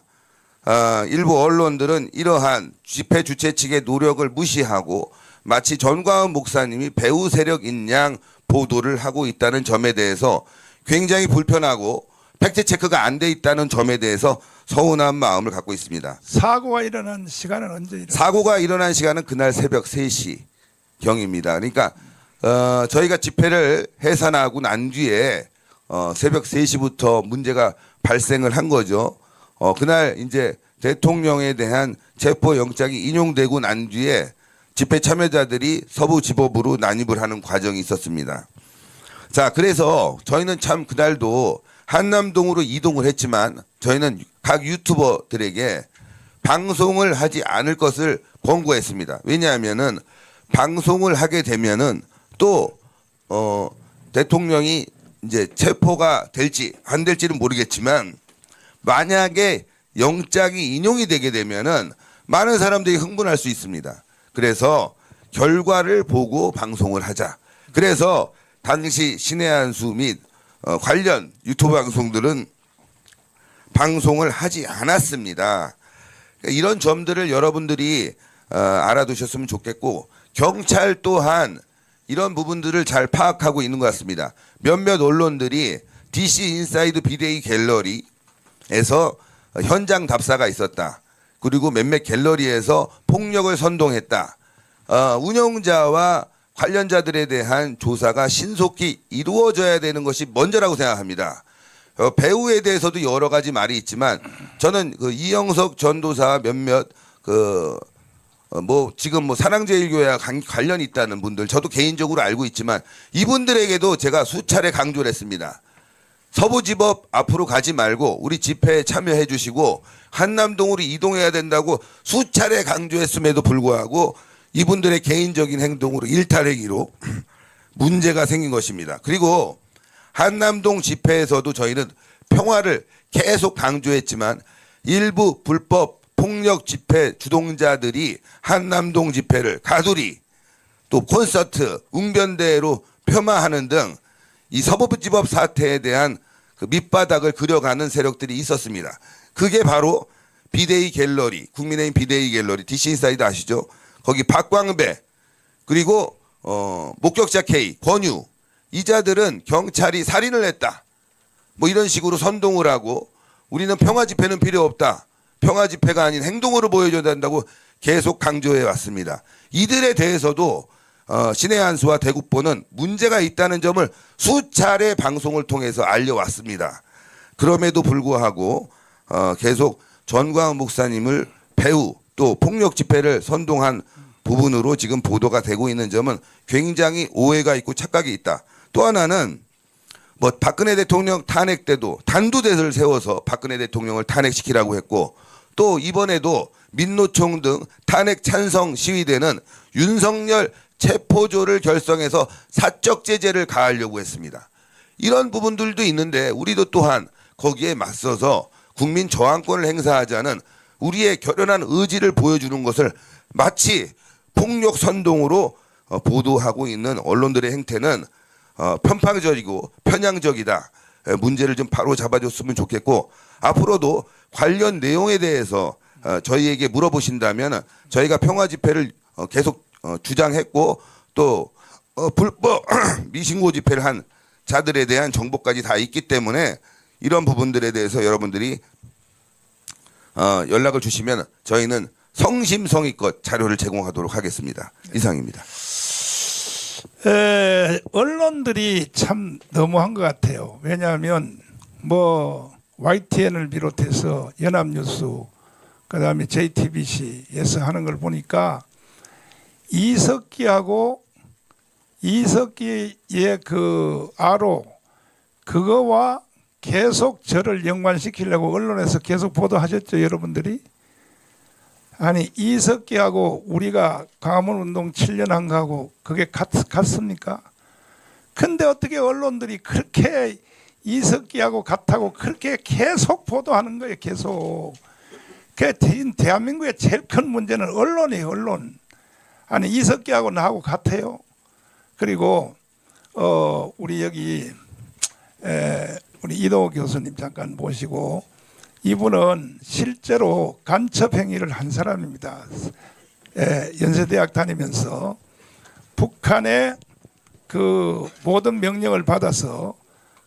일부 언론들은 이러한 집회 주최 측의 노력을 무시하고 마치 전광훈 목사님이 배후 세력인 양 보도를 하고 있다는 점에 대해서 굉장히 불편하고 팩트 체크가 안 돼 있다는 점에 대해서 서운한 마음을 갖고 있습니다. 사고가 일어난 시간은 언제 일어났어요? 사고가 일어난 시간은 그날 새벽 3시 경입니다. 그러니까 저희가 집회를 해산하고 난 뒤에 새벽 3시부터 문제가 발생을 한 거죠. 그날 이제 대통령에 대한 체포 영장이 인용되고 난 뒤에 집회 참여자들이 서부지법으로 난입을 하는 과정이 있었습니다. 자, 그래서 저희는 참 그날도 한남동으로 이동을 했지만 저희는 각 유튜버들에게 방송을 하지 않을 것을 권고했습니다. 왜냐하면은 방송을 하게 되면은 또 대통령이 이제 체포가 될지 안 될지는 모르겠지만 만약에 영장이 인용이 되게 되면은 많은 사람들이 흥분할 수 있습니다. 그래서 결과를 보고 방송을 하자. 그래서 당시 신의 한수 및 관련 유튜브 방송들은 방송을 하지 않았습니다. 이런 점들을 여러분들이 알아두셨으면 좋겠고 경찰 또한 이런 부분들을 잘 파악하고 있는 것 같습니다. 몇몇 언론들이 DC 인사이드 비데이 갤러리에서 현장 답사가 있었다. 그리고 몇몇 갤러리에서 폭력을 선동했다. 운영자와 관련자들에 대한 조사가 신속히 이루어져야 되는 것이 먼저라고 생각합니다. 배우에 대해서도 여러 가지 말이 있지만 저는 그 이영석 전도사 몇몇 지금 사랑제일교회와 관련이 있다는 분들 저도 개인적으로 알고 있지만 이분들에게도 제가 수차례 강조를 했습니다. 서부지법 앞으로 가지 말고 우리 집회에 참여해 주시고 한남동으로 이동해야 된다고 수차례 강조했음에도 불구하고 이분들의 개인적인 행동으로 일탈행위로 문제가 생긴 것입니다. 그리고 한남동 집회에서도 저희는 평화를 계속 강조했지만 일부 불법 폭력 집회 주동자들이 한남동 집회를 가두리 또 콘서트, 웅변대회로 폄하하는 등 이 서부지법 사태에 대한 그 밑바닥을 그려가는 세력들이 있었습니다. 그게 바로 비데이 갤러리, 국민의힘 비데이 갤러리, DC 인사이드 아시죠? 거기 박광배 그리고 목격자 K, 권유 이자들은 경찰이 살인을 했다. 뭐 이런 식으로 선동을 하고 우리는 평화 집회는 필요 없다. 평화 집회가 아닌 행동으로 보여줘야 된다고 계속 강조해 왔습니다. 이들에 대해서도 신의 한수와 대국보는 문제가 있다는 점을 수차례 방송을 통해서 알려왔습니다. 그럼에도 불구하고 계속 전광훈 목사님을 배후 또 폭력 집회를 선동한 부분으로 지금 보도가 되고 있는 점은 굉장히 오해가 있고 착각이 있다. 또 하나는 박근혜 대통령 탄핵 때도 단두대를 세워서 박근혜 대통령을 탄핵시키라고 했고 또 이번에도 민노총 등 탄핵 찬성 시위대는 윤석열 체포조를 결성해서 사적 제재를 가하려고 했습니다. 이런 부분들도 있는데 우리도 또한 거기에 맞서서 국민 저항권을 행사하자는 우리의 결연한 의지를 보여주는 것을 마치 폭력 선동으로 보도하고 있는 언론들의 행태는 편파적이고 편향적이다. 문제를 좀 바로 잡아줬으면 좋겠고 앞으로도 관련 내용에 대해서 저희에게 물어보신다면 저희가 평화 집회를 계속 주장했고 또 불법 미신고 집회를 한 자들에 대한 정보까지 다 있기 때문에 이런 부분들에 대해서 여러분들이 연락을 주시면 저희는 성심성의껏 자료를 제공하도록 하겠습니다. 이상입니다. 언론들이 참 너무한 것 같아요. 왜냐하면 YTN을 비롯해서 연합뉴스 그다음에 JTBC에서 하는 걸 보니까 이석기의 그 아로 그거와 계속 저를 연관시키려고 언론에서 계속 보도하셨죠, 여러분들이? 아니 이석기하고 우리가 광화문운동 7년 한 거하고 그게 같습니까? 근데 어떻게 언론들이 그렇게 이석기하고 같다고 그렇게 계속 보도하는 거예요. 계속. 대한민국의 제일 큰 문제는 언론이에요. 언론. 아니 이석기하고 나하고 같아요. 그리고 우리 여기 우리 이도 교수님 잠깐 모시고, 이분은 실제로 간첩 행위를 한 사람입니다. 연세대학 다니면서 북한의 그 모든 명령을 받아서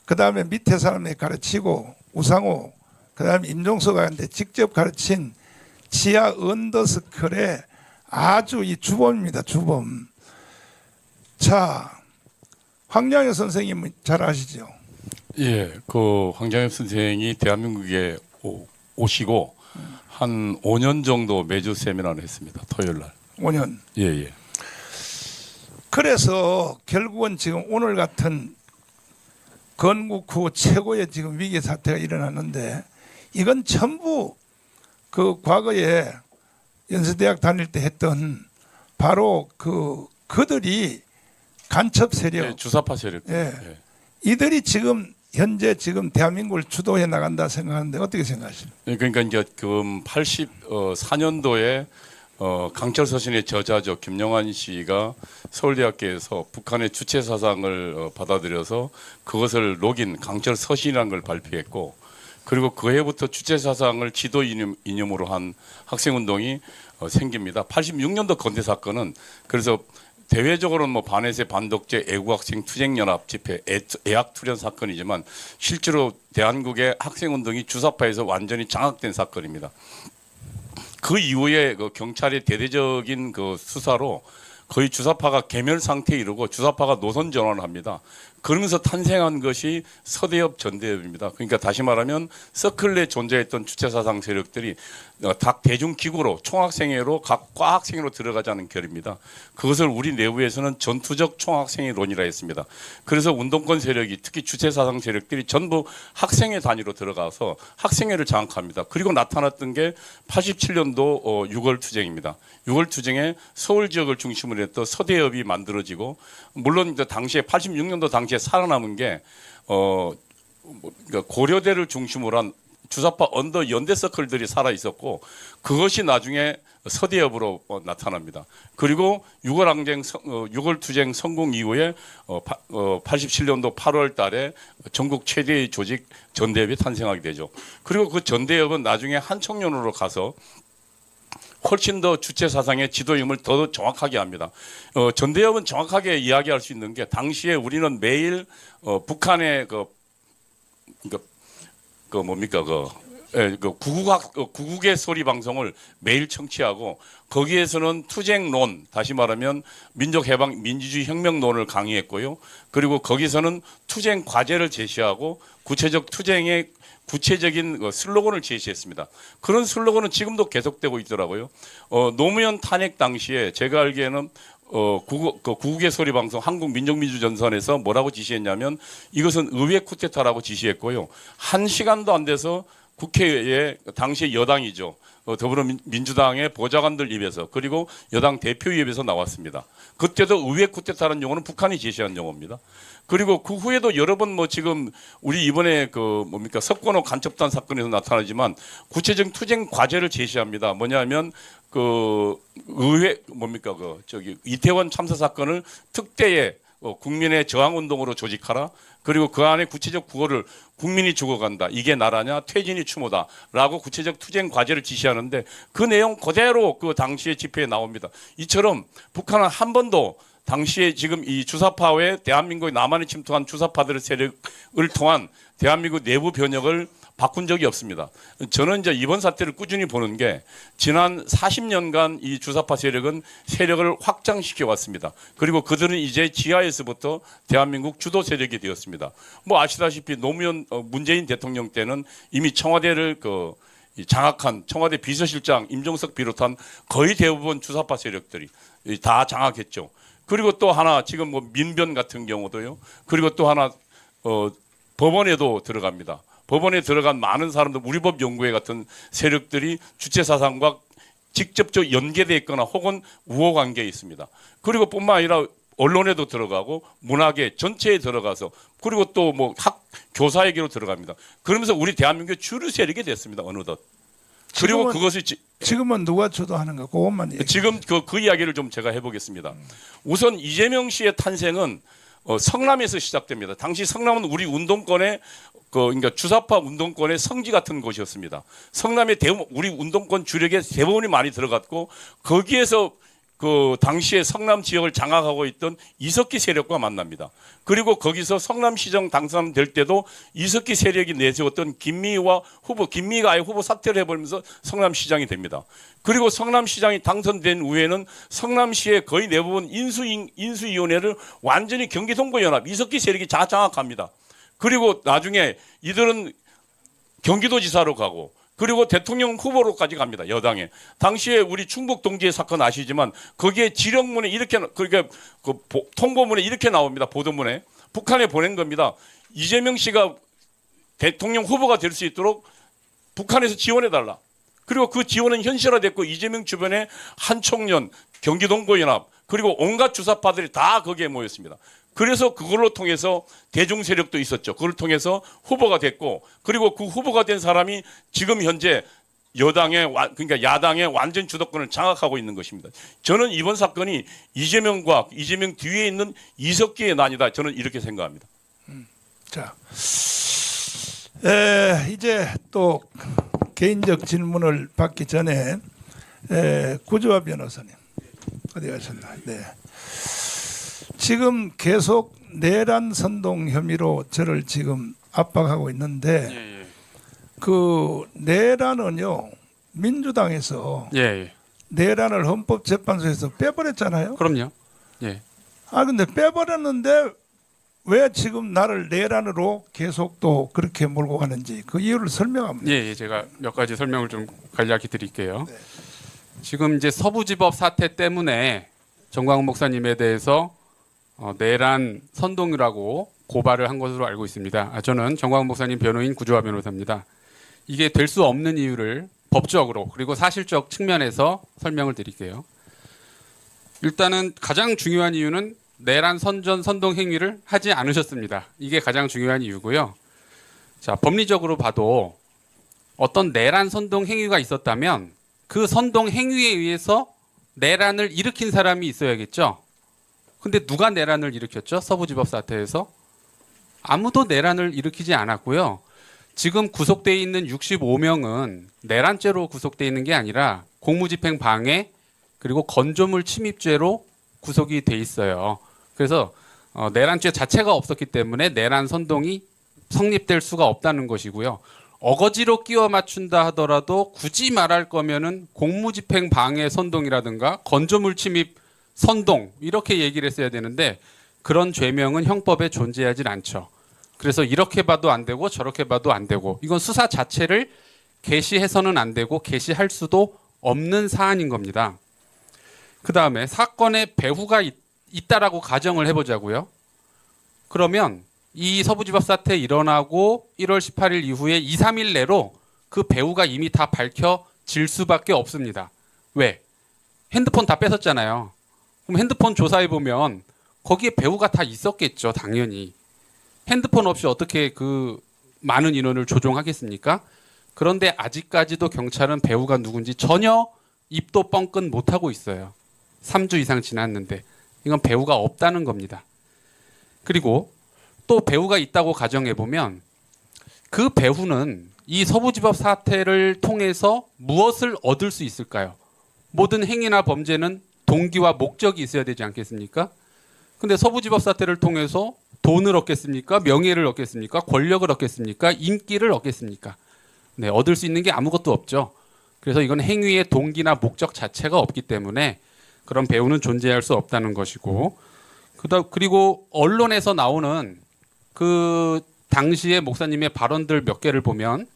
그 다음에 밑에 사람에 가르치고, 우상호 그 다음에 임종석한테 직접 가르친 지하 언더스쿨의 아주 이 주범입니다. 주범. 자, 황량엽 선생님은 잘 아시죠? 예, 그 황장엽 선생이 대한민국에 오시고 한 5년 정도 매주 세미나를 했습니다. 토요일 날. 5년. 예, 예. 그래서 결국은 지금 오늘 같은 건국 후 최고의 지금 위기 사태가 일어났는데, 이건 전부 그 과거에 연세대학 다닐 때 했던 바로 그들이 간첩 세력, 예, 주사파 세력. 예. 예. 이들이 지금 현재 지금 대한민국을 주도해 나간다 생각하는데 어떻게 생각하십니까? 예, 그러니까 이제 그 84년도에 강철 서신의 저자죠 김영환 씨가 서울대학교에서 북한의 주체 사상을 받아들여서 그것을 녹인 강철 서신이라는 걸 발표했고, 그리고 그 해부터 주체 사상을 지도 이념으로 한 학생운동이 생깁니다. 86년도 건대 사건은 그래서 대외적으로는 뭐 반해세 반독재 애국학생 투쟁연합 집회 애학투련 사건이지만 실제로 대한민국의 학생운동이 주사파에서 완전히 장악된 사건입니다. 그 이후에 그 경찰의 대대적인 그 수사로 거의 주사파가 괴멸 상태에 이르고 주사파가 노선 전환을 합니다. 그러면서 탄생한 것이 서대협 전대협입니다. 그러니까 다시 말하면 서클 내 존재했던 주체사상 세력들이 각 대중기구로 총학생회로 각 과학생회로 들어가자는 결입니다. 그것을 우리 내부에서는 전투적 총학생회론이라 했습니다. 그래서 운동권 세력이 특히 주체사상 세력들이 전부 학생회 단위로 들어가서 학생회를 장악합니다. 그리고 나타났던 게 87년도 6월 투쟁입니다. 6월 투쟁에 서울 지역을 중심으로 했던 서대협이 만들어지고, 물론 이제 당시에 86년도 당시에 살아남은 게 그러니까 고려대를 중심으로 한 주사파 언더 연대 서클들이 살아 있었고, 그것이 나중에 서대협으로 나타납니다. 그리고 6월 투쟁 성공 이후에 87년도 8월 달에 전국 최대의 조직 전대협이 탄생하게 되죠. 그리고 그 전대협은 나중에 한청년으로 가서 훨씬 더 주체 사상의 지도임을 더 정확하게 합니다. 전대협은 정확하게 이야기할 수 있는 게, 당시에 우리는 매일 북한의 구국의 소리 방송을 매일 청취하고, 거기에서는 투쟁론, 다시 말하면 민족해방 민주주의 혁명론을 강의했고요. 그리고 거기서는 투쟁 과제를 제시하고 구체적 투쟁의 구체적인 슬로건을 제시했습니다. 그런 슬로건은 지금도 계속되고 있더라고요. 노무현 탄핵 당시에 제가 알기에는 구국의 소리 방송 한국민족민주전선에서 뭐라고 지시했냐면, 이것은 의회 쿠데타라고 지시했고요. 1시간도 안 돼서 국회에 당시 여당이죠. 더불어민주당의 보좌관들 입에서, 그리고 여당 대표 입에서 나왔습니다. 그때도 의회 쿠데타라는 용어는 북한이 제시한 용어입니다. 그리고 그 후에도 여러 번 뭐 지금 우리 이번에 석권호 간첩단 사건에서 나타나지만 구체적인 투쟁 과제를 제시합니다. 뭐냐면 의회 이태원 참사 사건을 특대의 국민의 저항운동으로 조직하라. 그리고 그 안에 구체적 구호를 국민이 죽어간다, 이게 나라냐, 퇴진이 추모다라고 구체적 투쟁 과제를 지시하는데, 그 내용 그대로 그 당시의 집회에 나옵니다. 이처럼 북한은 한 번도 당시에 지금 이 주사파에 대한민국에 남한이 침투한 주사파들의 세력을 통한 대한민국 내부 변혁을 바꾼 적이 없습니다. 저는 이제 이번 사태를 꾸준히 보는 게, 지난 40년간 이 주사파 세력은 세력을 확장시켜 왔습니다. 그리고 그들은 이제 지하에서부터 대한민국 주도 세력이 되었습니다. 뭐 아시다시피 노무현 문재인 대통령 때는 이미 청와대를 장악한 청와대 비서실장 임종석 비롯한 거의 대부분 주사파 세력들이 다 장악했죠. 그리고 또 하나 지금 뭐 민변 같은 경우도요. 그리고 또 하나 법원에도 들어갑니다. 법원에 들어간 많은 사람들, 우리법 연구회 같은 세력들이 주체 사상과 직접적 연계되어 있거나 혹은 우호 관계에 있습니다. 그리고 뿐만 아니라 언론에도 들어가고 문화계 전체에 들어가서 그리고 또 뭐 교사에게로 들어갑니다. 그러면서 우리 대한민국의 주류 세력이 됐습니다. 어느덧. 그리고 그것이 지금은 누가 주도하는가 그것만 얘기해. 지금 그 이야기를 좀 제가 해보겠습니다. 우선 이재명 씨의 탄생은 성남에서 시작됩니다. 당시 성남은 우리 운동권의 그러니까 주사파 운동권의 성지 같은 곳이었습니다. 성남에 우리 운동권 주력에 대부분이 많이 들어갔고 거기에서 그 당시에 성남 지역을 장악하고 있던 이석기 세력과 만납니다. 그리고 거기서 성남시장 당선될 때도 이석기 세력이 내세웠던 김미희가 아예 후보 사퇴를 해버리면서 성남시장이 됩니다. 그리고 성남시장이 당선된 후에는 성남시의 거의 대부분 인수위원회를 완전히 경기동부연합 이석기 세력이 장악합니다. 그리고 나중에 이들은 경기도지사로 가고 그리고 대통령 후보로까지 갑니다. 여당에. 당시에 우리 충북 동지의 사건 아시지만 거기에 지령문에 이렇게 그러니까 그 통보문에 이렇게 나옵니다. 보도문에. 북한에 보낸 겁니다. 이재명 씨가 대통령 후보가 될 수 있도록 북한에서 지원해달라. 그리고 그 지원은 현실화됐고 이재명 주변에 한총련, 경기동부연합 그리고 온갖 주사파들이 다 거기에 모였습니다. 그래서 그걸로 통해서 대중 세력도 있었죠. 그걸 통해서 후보가 됐고 그리고 그 후보가 된 사람이 지금 현재 그러니까 야당의 완전 주도권을 장악하고 있는 것입니다. 저는 이번 사건이 이재명과 이재명 뒤에 있는 이석기의 난이다. 저는 이렇게 생각합니다. 자, 이제 또 개인적 질문을 받기 전에 구조화 변호사님 어디 가셨나? 네. 지금 계속 내란 선동 혐의로 저를 지금 압박하고 있는데 그 내란은요 민주당에서 내란을 헌법재판소에서 빼버렸잖아요. 그럼요. 예. 근데 빼버렸는데 왜 지금 나를 내란으로 계속 또 그렇게 몰고 가는지 그 이유를 설명합니다. 예, 제가 몇 가지 설명을 좀 간략히 드릴게요. 네. 지금 이제 서부지법 사태 때문에 정광훈 목사님에 대해서 내란 선동이라고 고발을 한 것으로 알고 있습니다. 저는 정광훈 목사님 변호인 구조화 변호사입니다. 이게 될 수 없는 이유를 법적으로 그리고 사실적 측면에서 설명을 드릴게요. 일단은 가장 중요한 이유는 내란 선동 행위를 하지 않으셨습니다. 이게 가장 중요한 이유고요. 자, 법리적으로 봐도 어떤 내란 선동 행위가 있었다면 그 선동 행위에 의해서 내란을 일으킨 사람이 있어야겠죠. 근데 누가 내란을 일으켰죠? 서부지법 사태에서 아무도 내란을 일으키지 않았고요. 지금 구속돼 있는 65명은 내란죄로 구속돼 있는 게 아니라 공무집행 방해 그리고 건조물 침입죄로 구속이 돼 있어요. 그래서 내란죄 자체가 없었기 때문에 내란 선동이 성립될 수가 없다는 것이고요. 어거지로 끼워 맞춘다 하더라도 굳이 말할 거면은 공무집행 방해 선동이라든가 건조물 침입 선동 이렇게 얘기를 했어야 되는데 그런 죄명은 형법에 존재하진 않죠. 그래서 이렇게 봐도 안 되고 저렇게 봐도 안 되고 이건 수사 자체를 개시해서는 안 되고 개시할 수도 없는 사안인 겁니다. 그 다음에 사건에 배후가 있다라고 가정을 해보자고요. 그러면 이 서부지법 사태 일어나고 1월 18일 이후에 2, 3일 내로 그 배후가 이미 다 밝혀질 수밖에 없습니다. 왜? 핸드폰 다 뺏었잖아요. 그럼 핸드폰 조사해보면 거기에 배후가 다 있었겠죠. 당연히. 핸드폰 없이 어떻게 그 많은 인원을 조종하겠습니까? 그런데 아직까지도 경찰은 배후가 누군지 전혀 입도 뻥끗 못하고 있어요. 3주 이상 지났는데 이건 배후가 없다는 겁니다. 그리고 또 배후가 있다고 가정해보면 그 배후는 이 서부지법 사태를 통해서 무엇을 얻을 수 있을까요? 모든 행위나 범죄는 동기와 목적이 있어야 되지 않겠습니까? 근데 서부지법 사태를 통해서 돈을 얻겠습니까? 명예를 얻겠습니까? 권력을 얻겠습니까? 인기를 얻겠습니까? 네, 얻을 수 있는 게 아무것도 없죠. 그래서 이건 행위의 동기나 목적 자체가 없기 때문에 그런 배후는 존재할 수 없다는 것이고 그리고 언론에서 나오는 그 당시의 목사님의 발언들 몇 개를 보면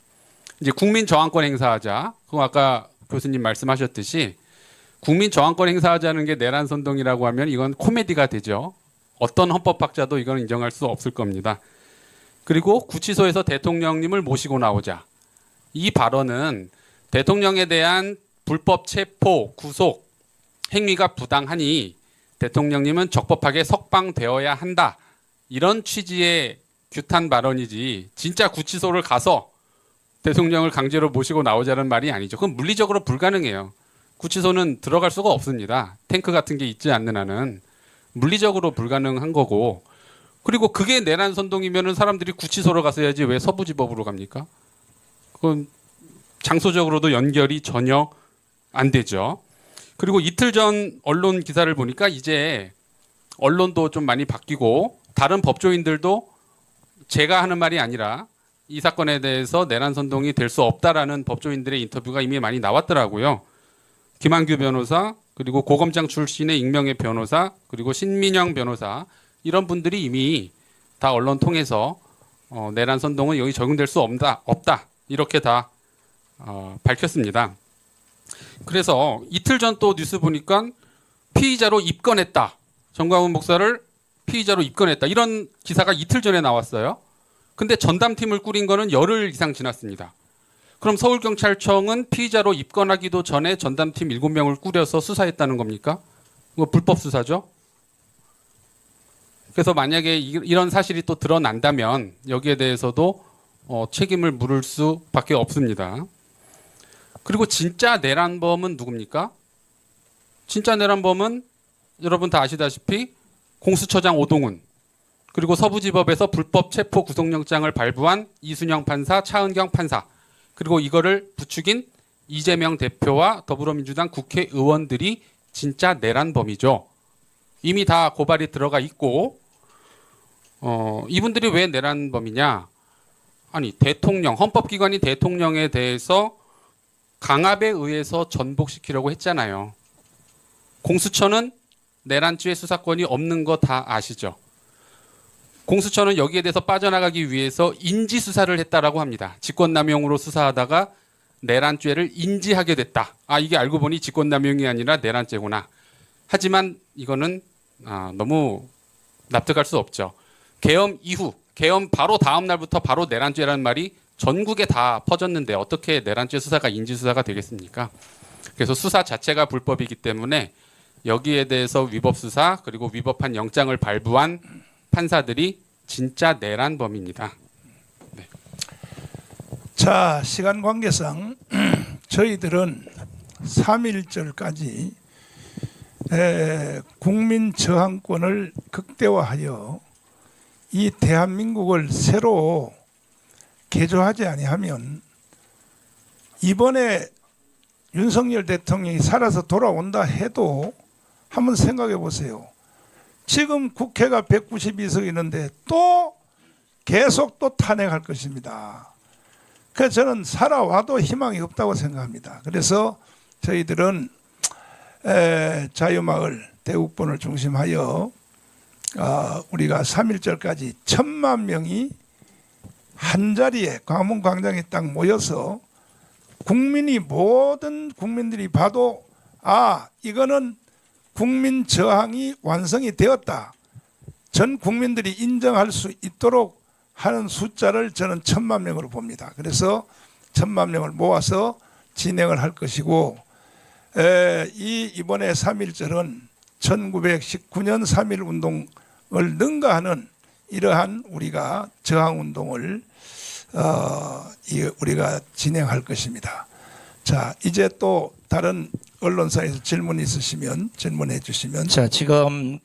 이제 국민 저항권 행사하자. 그거 아까 교수님 말씀하셨듯이 국민 저항권 행사하자는 게 내란 선동이라고 하면 이건 코미디가 되죠. 어떤 헌법학자도 이건 인정할 수 없을 겁니다. 그리고 구치소에서 대통령님을 모시고 나오자. 이 발언은 대통령에 대한 불법 체포, 구속 행위가 부당하니 대통령님은 적법하게 석방되어야 한다. 이런 취지의 규탄 발언이지 진짜 구치소를 가서 대통령을 강제로 모시고 나오자는 말이 아니죠. 그건 물리적으로 불가능해요. 구치소는 들어갈 수가 없습니다. 탱크 같은 게 있지 않는 한은 물리적으로 불가능한 거고, 그리고 그게 내란 선동이면은 사람들이 구치소로 가서 해야지 왜 서부지법으로 갑니까? 그건 장소적으로도 연결이 전혀 안 되죠. 그리고 이틀 전 언론 기사를 보니까 이제 언론도 좀 많이 바뀌고 다른 법조인들도 제가 하는 말이 아니라 이 사건에 대해서 내란 선동이 될 수 없다라는 법조인들의 인터뷰가 이미 많이 나왔더라고요. 김한규 변호사, 그리고 고검장 출신의 익명의 변호사, 그리고 신민영 변호사, 이런 분들이 이미 다 언론 통해서 내란 선동은 여기 적용될 수 없다 이렇게 다 밝혔습니다. 그래서 이틀 전 또 뉴스 보니까 피의자로 입건했다. 정광훈 목사를 피의자로 입건했다. 이런 기사가 이틀 전에 나왔어요. 근데 전담팀을 꾸린 거는 열흘 이상 지났습니다. 그럼 서울경찰청은 피의자로 입건하기도 전에 전담팀 7명을 꾸려서 수사했다는 겁니까? 이거 불법 수사죠. 그래서 만약에 이런 사실이 또 드러난다면 여기에 대해서도 책임을 물을 수밖에 없습니다. 그리고 진짜 내란범은 누굽니까? 진짜 내란범은 여러분 다 아시다시피 공수처장 오동훈, 그리고 서부지법에서 불법 체포 구속영장을 발부한 이순영 판사, 차은경 판사, 그리고 이거를 부추긴 이재명 대표와 더불어민주당 국회의원들이 진짜 내란범이죠. 이미 다 고발이 들어가 있고, 이분들이 왜 내란범이냐? 아니, 대통령, 헌법기관인 대통령에 대해서 강압에 의해서 전복시키려고 했잖아요. 공수처는 내란죄 수사권이 없는 거 다 아시죠? 공수처는 여기에 대해서 빠져나가기 위해서 인지수사를 했다라고 합니다. 직권남용으로 수사하다가 내란죄를 인지하게 됐다. 아, 이게 알고 보니 직권남용이 아니라 내란죄구나. 하지만 이거는 너무 납득할 수 없죠. 계엄 이후, 계엄 바로 다음 날부터 바로 내란죄라는 말이 전국에 다 퍼졌는데 어떻게 내란죄 수사가 인지수사가 되겠습니까? 그래서 수사 자체가 불법이기 때문에 여기에 대해서 위법수사, 그리고 위법한 영장을 발부한 판사들이 진짜 내란범입니다. 네. 자, 시간 관계상 저희들은 3.1절까지 국민 저항권을 극대화하여 이 대한민국을 새로 개조하지 아니하면 이번에 윤석열 대통령이 살아서 돌아온다 해도 한번 생각해 보세요. 지금 국회가 192석 있는데 또 계속 또 탄핵할 것입니다. 그래서 저는 살아와도 희망이 없다고 생각합니다. 그래서 저희들은 자유마을 대국본을 중심하여 우리가 3.1절까지 1,000만 명이 한자리에 광화문광장에 딱 모여서 모든 국민들이 봐도 이거는 국민 저항이 완성이 되었다. 전 국민들이 인정할 수 있도록 하는 숫자를 저는 1,000만 명으로 봅니다. 그래서 1,000만 명을 모아서 진행을 할 것이고, 이번에 3.1절은 1919년 3.1 운동을 능가하는 이러한 우리가 저항운동을 우리가 진행할 것입니다. 자, 이제 또 다른 언론사에서 질문 있으시면 질문해 주시면. 자, 지금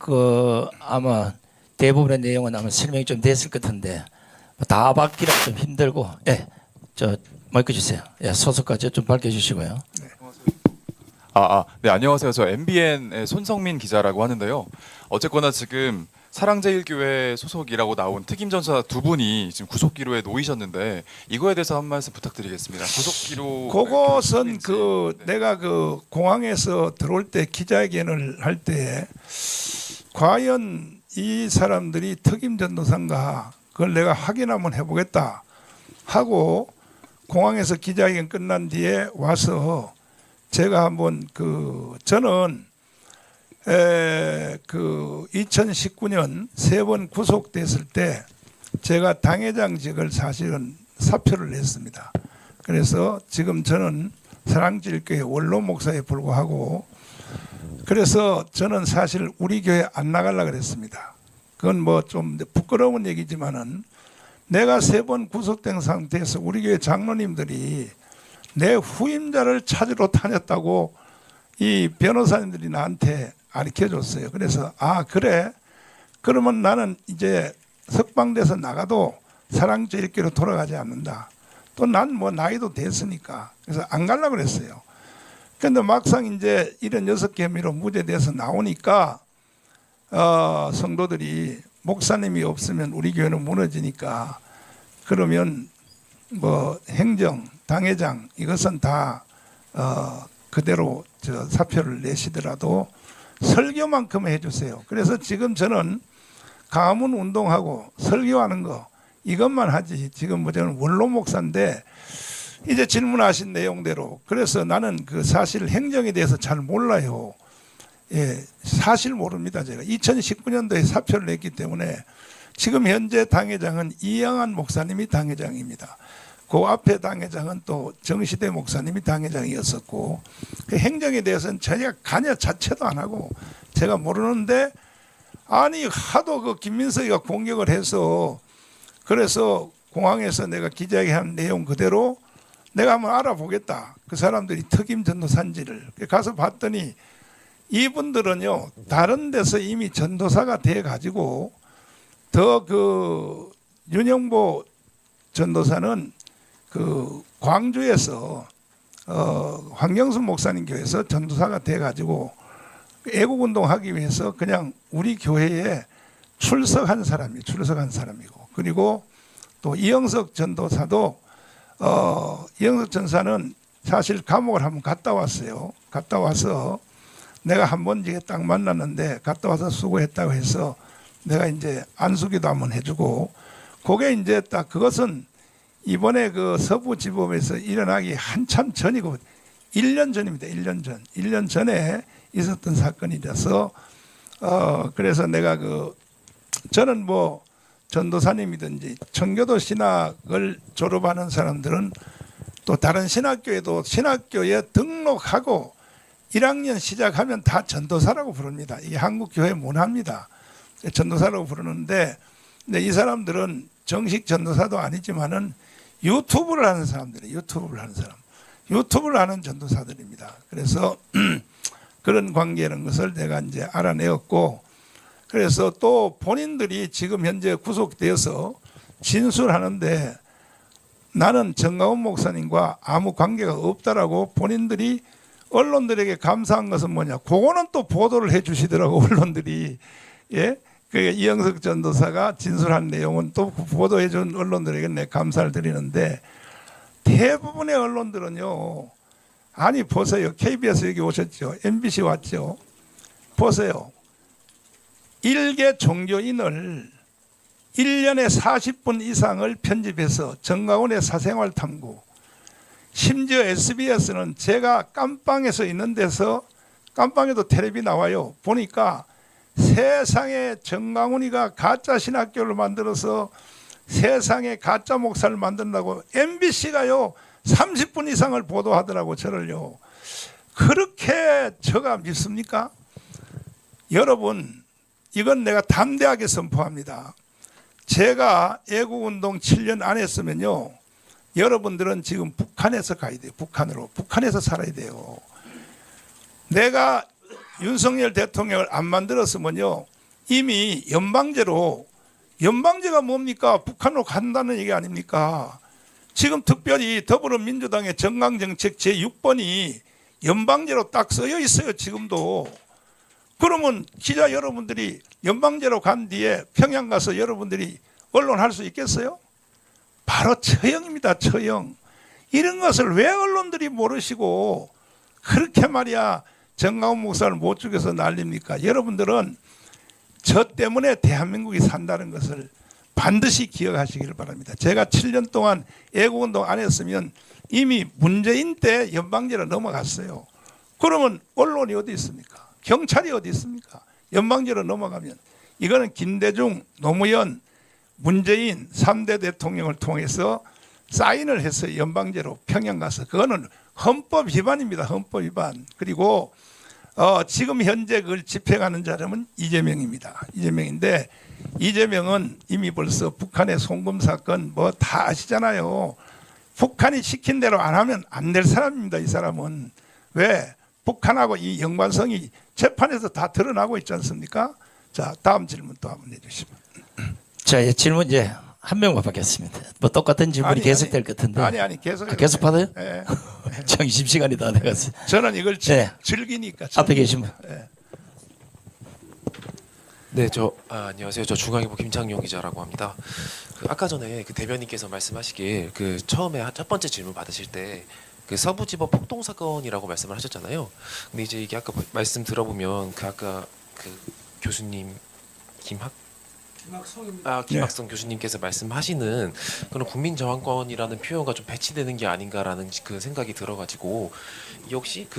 아마 대부분의 내용은 아마 설명이 좀 됐을 것 같은데 다 받기라 좀 힘들고, 저 마이크 주세요. 소속까지 좀 밝혀주시고요. 네. 네, 안녕하세요. 저 MBN의 손성민 기자라고 하는데요. 어쨌거나 지금 사랑제일교회 소속이라고 나온 특임 전사 두 분이 지금 구속기로에 놓이셨는데 이거에 대해서 한 말씀 부탁드리겠습니다. 구속기로 그것은 내가 공항에서 들어올 때 기자회견을 할 때 과연 이 사람들이 특임 전도사인가 그걸 내가 확인 한번 해보겠다 하고 공항에서 기자회견 끝난 뒤에 와서 제가 한번 저는 2019년 3번 구속됐을 때 제가 당회장직을 사실은 사표를 냈습니다. 그래서 지금 저는 사랑제일교회 원로 목사에 불과하고 그래서 저는 사실 우리 교회 안 나가려고 그랬습니다. 그건 뭐 좀 부끄러운 얘기지만은 내가 3번 구속된 상태에서 우리 교회 장로님들이 내 후임자를 찾으러 다녔다고 이 변호사님들이 나한테 가르쳐줬어요. 그래서 아 그래? 그러면 나는 이제 석방돼서 나가도 사랑제일교로 돌아가지 않는다. 또 난 뭐 나이도 됐으니까 그래서 안 가려고 그랬어요. 근데 막상 이제 76개 혐의로 무죄돼서 나오니까 성도들이 목사님이 없으면 우리 교회는 무너지니까 그러면 뭐 행정, 당회장 이것은 다 그대로 사표를 내시더라도 설교만큼 해주세요. 그래서 지금 저는 가문 운동하고 설교하는 거 이것만 하지 지금 뭐 저는 원로 목사인데 이제 질문하신 내용대로 그래서 나는 그 사실 행정에 대해서 잘 몰라요. 예, 사실 모릅니다. 제가 2019년도에 사표를 냈기 때문에 지금 현재 당회장은 이영한 목사님이 당회장입니다. 그 앞에 당회장은 또 정시대 목사님이 당회장이었었고 그 행정에 대해서는 제가 관여 자체도 안 하고 제가 모르는데 아니 하도 그 김민석이가 공격을 해서 그래서 공항에서 내가 기자회견 한 내용 그대로 내가 한번 알아보겠다. 그 사람들이 특임 전도사인지를 가서 봤더니 이분들은요 다른 데서 이미 전도사가 돼 가지고 더 그 윤영보 전도사는 그 광주에서 황경순 목사님 교회에서 전도사가 돼 가지고 애국운동 하기 위해서 그냥 우리 교회에 출석한 사람이고 그리고 또 이영석 전도사도 이영석 전사는 사실 감옥을 한번 갔다 왔어요. 갔다 와서 내가 한 번 이제 딱 만났는데 갔다 와서 수고했다고 해서 내가 이제 안수기도 한번 해주고 그게 이제 딱 그것은 이번에 그 서부지법에서 일어나기 한참 전이고 1년 전입니다. 1년 전. 1년 전에 있었던 사건이라서 그래서 내가 그 저는 뭐 전도사님이든지 청교도 신학을 졸업하는 사람들은 또 다른 신학교에도 신학교에 등록하고 1학년 시작하면 다 전도사라고 부릅니다. 이게 한국 교회 문화입니다. 전도사라고 부르는데 근데 이 사람들은 정식 전도사도 아니지만은 유튜브를 하는 사람들이에요. 유튜브를 하는 전도사들입니다. 그래서 그런 관계라는 것을 내가 이제 알아내었고 그래서 또 본인들이 지금 현재 구속되어서 진술하는데 나는 정가훈 목사님과 아무 관계가 없다라고 본인들이 언론들에게 감사한 것은 뭐냐? 그거는 또 보도를 해주시더라고 언론들이. 예, 그 이영석 전도사가 진술한 내용은 또 보도해준 언론들에게 내 감사를 드리는데 대부분의 언론들은요. 아니 보세요. KBS 여기 오셨죠? MBC 왔죠? 보세요. 일개 종교인을 1년에 40분 이상을 편집해서 정가훈의 사생활 탐구 심지어 SBS는 제가 깜빵에서 있는 데서 깜빵에도 텔레비 나와요. 보니까 세상에 정강훈이가 가짜 신학교를 만들어서 세상에 가짜 목사를 만든다고 MBC가요 30분 이상을 보도하더라고 저를요. 그렇게 저가 믿습니까? 여러분 이건 내가 담대하게 선포합니다. 제가 애국운동 7년 안 했으면요 여러분들은 지금 북한에서 가야 돼요. 북한에서 살아야 돼요. 내가 윤석열 대통령을 안 만들었으면요 이미 연방제가 뭡니까? 북한으로 간다는 얘기 아닙니까? 지금 특별히 더불어민주당의 정강정책 제6번이 연방제로 딱 쓰여 있어요. 지금도. 그러면 기자 여러분들이 연방제로 간 뒤에 평양 가서 여러분들이 언론할 수 있겠어요? 바로 처형입니다. 처형. 이런 것을 왜 언론들이 모르시고 그렇게 말이야 정강훈 목사를 못 죽여서 난립니까? 여러분들은 저 때문에 대한민국이 산다는 것을 반드시 기억하시기를 바랍니다. 제가 7년 동안 애국운동 안 했으면 이미 문재인 때 연방제로 넘어갔어요. 그러면 언론이 어디 있습니까? 경찰이 어디 있습니까? 연방제로 넘어가면 이거는 김대중, 노무현, 문재인 3대 대통령을 통해서 사인을 해서 연방제로 평양 가서 그거는 헌법 위반입니다. 헌법 위반. 그리고 지금 현재 그걸 집행하는 사람은 이재명입니다. 이재명인데 이재명은 이미 벌써 북한의 송금 사건 뭐 다 아시잖아요. 북한이 시킨 대로 안 하면 안 될 사람입니다. 이 사람은. 왜? 북한하고 이 연관성이 재판에서 다 드러나고 있지 않습니까? 자, 다음 질문 또 한번 해주시면. 자, 이제 질문 이제 한 명만 받겠습니다. 뭐 똑같은 질문이 계속될 것 같은데. 아니 계속. 계속 받아요? 예. 점심 시간이 다 돼갔어요. 저는 이걸 네. 즐기니까. 앞에 계신 분. 예. 네, 안녕하세요. 저 중앙일보 김창용 기자라고 합니다. 아까 전에 그 대변인께서 말씀하시길 그 처음에 첫 번째 질문 받으실 때 그 서부지법 폭동 사건이라고 말씀을 하셨잖아요. 근데 이제 이게 아까 말씀 들어보면 그 아까 그 교수님 김학성 교수님께서 말씀하시는 그런 국민 저항권이라는 표현과 좀 배치되는 게 아닌가라는 그 생각이 들어가지고 역시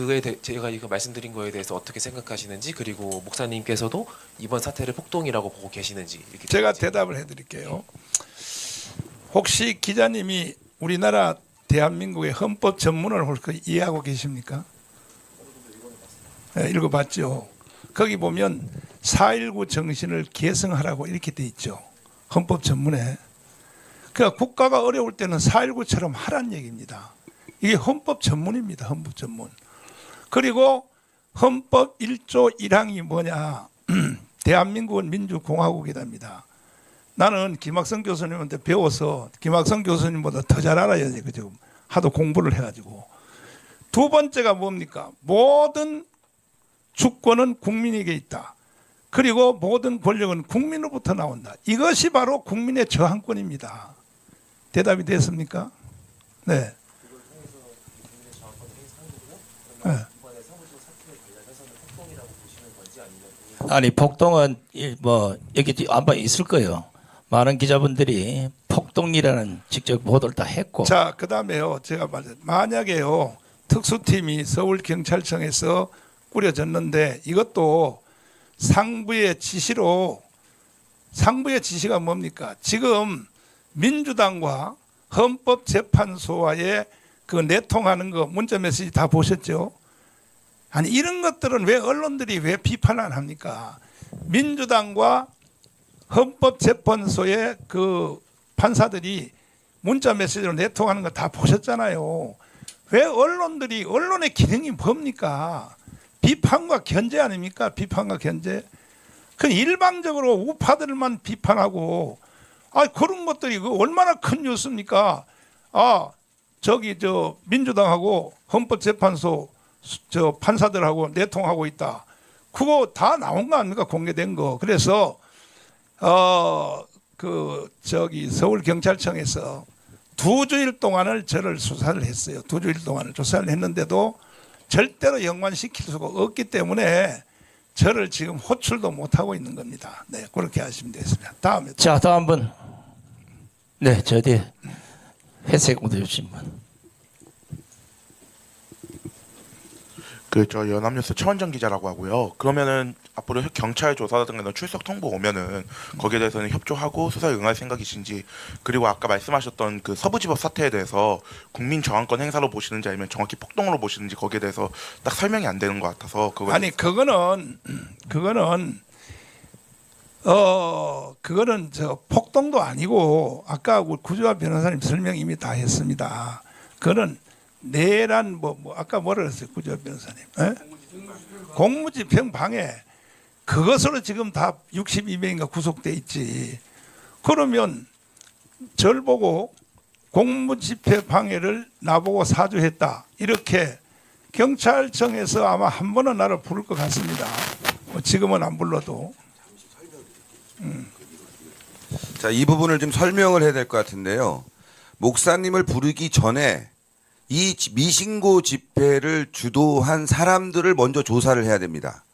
제가 이거 말씀드린 거에 대해서 어떻게 생각하시는지, 그리고 목사님께서도 이번 사태를 폭동이라고 보고 계시는지 이렇게 제가 대답을 해드릴게요. 혹시 기자님이 우리나라 대한민국의 헌법 전문을 혹시 이해하고 계십니까? 네, 읽어봤죠. 거기 보면 4.19 정신을 계승하라고 이렇게 돼 있죠. 헌법 전문에. 그러니까 국가가 어려울 때는 4.19처럼 하란 얘기입니다. 이게 헌법 전문입니다. 헌법 전문. 그리고 헌법 1조 1항이 뭐냐. 대한민국은 민주공화국이답니다. 나는 김학성 교수님한테 배워서 김학성 교수님보다 더 잘 알아요. 지금 하도 공부를 해가지고. 두 번째가 뭡니까? 모든 주권은 국민에게 있다. 그리고 모든 권력은 국민으로부터 나온다. 이것이 바로 국민의 저항권입니다. 대답이 됐습니까? 네. 네. 아니 폭동은 뭐 여기 아마 있을 거예요. 많은 기자분들이 폭동이라는 직접 보도를 다 했고. 자, 그다음에요. 제가 만약에요 특수팀이 서울경찰청에서 꾸려졌는데 이것도 상부의 지시가 뭡니까? 지금 민주당과 헌법재판소와의 그 내통하는 거 문자 메시지 다 보셨죠? 아니 이런 것들은 왜 언론들이 왜 비판 안 합니까? 민주당과 헌법재판소의 그 판사들이 문자 메시지로 내통하는 거 다 보셨잖아요. 왜 언론의 기능이 뭡니까? 비판과 견제 아닙니까? 비판과 견제. 그 일방적으로 우파들만 비판하고 그런 것들이 얼마나 큰 뉴스입니까? 민주당하고 헌법재판소 판사들하고 내통하고 있다. 그거 다 나온 거 아닙니까? 공개된 거. 그래서 서울경찰청에서 2주일 동안을 저를 수사를 했어요. 2주일 동안을 조사를 했는데도 절대로 연관시킬 수가 없기 때문에 저를 지금 호출도 못하고 있는 겁니다. 네, 그렇게 하시면 되겠습니다. 다음에. 자, 다음 분. 네, 저 뒤에 회색 옷 입으신 분. 저 연합뉴스 최원정 기자라고 하고요. 그러면은 앞으로 경찰 조사 등에 출석 통보 오면은 거기에 대해서는 협조하고 수사에 응할 생각이신지, 그리고 아까 말씀하셨던 그 서부지법 사태에 대해서 국민 저항권 행사로 보시는지 아니면 정확히 폭동으로 보시는지 거기에 대해서 딱 설명이 안 되는 것 같아서 그거는 저 폭동도 아니고 아까 구주화 변호사님 설명 이미 다 했습니다. 그거는 내란 아까 뭐라 그랬어요, 구주화 변호사님? 공무집행 방해. 그것으로 지금 다 62명인가 구속돼 있지. 그러면 절 보고 공무집행 방해를 나보고 사주했다. 이렇게 경찰청에서 아마 한 번은 나를 부를 것 같습니다. 지금은 안 불러도. 자, 이 부분을 좀 설명을 해야 될 것 같은데요. 목사님을 부르기 전에 이 미신고 집회를 주도한 사람들을 먼저 조사를 해야 됩니다.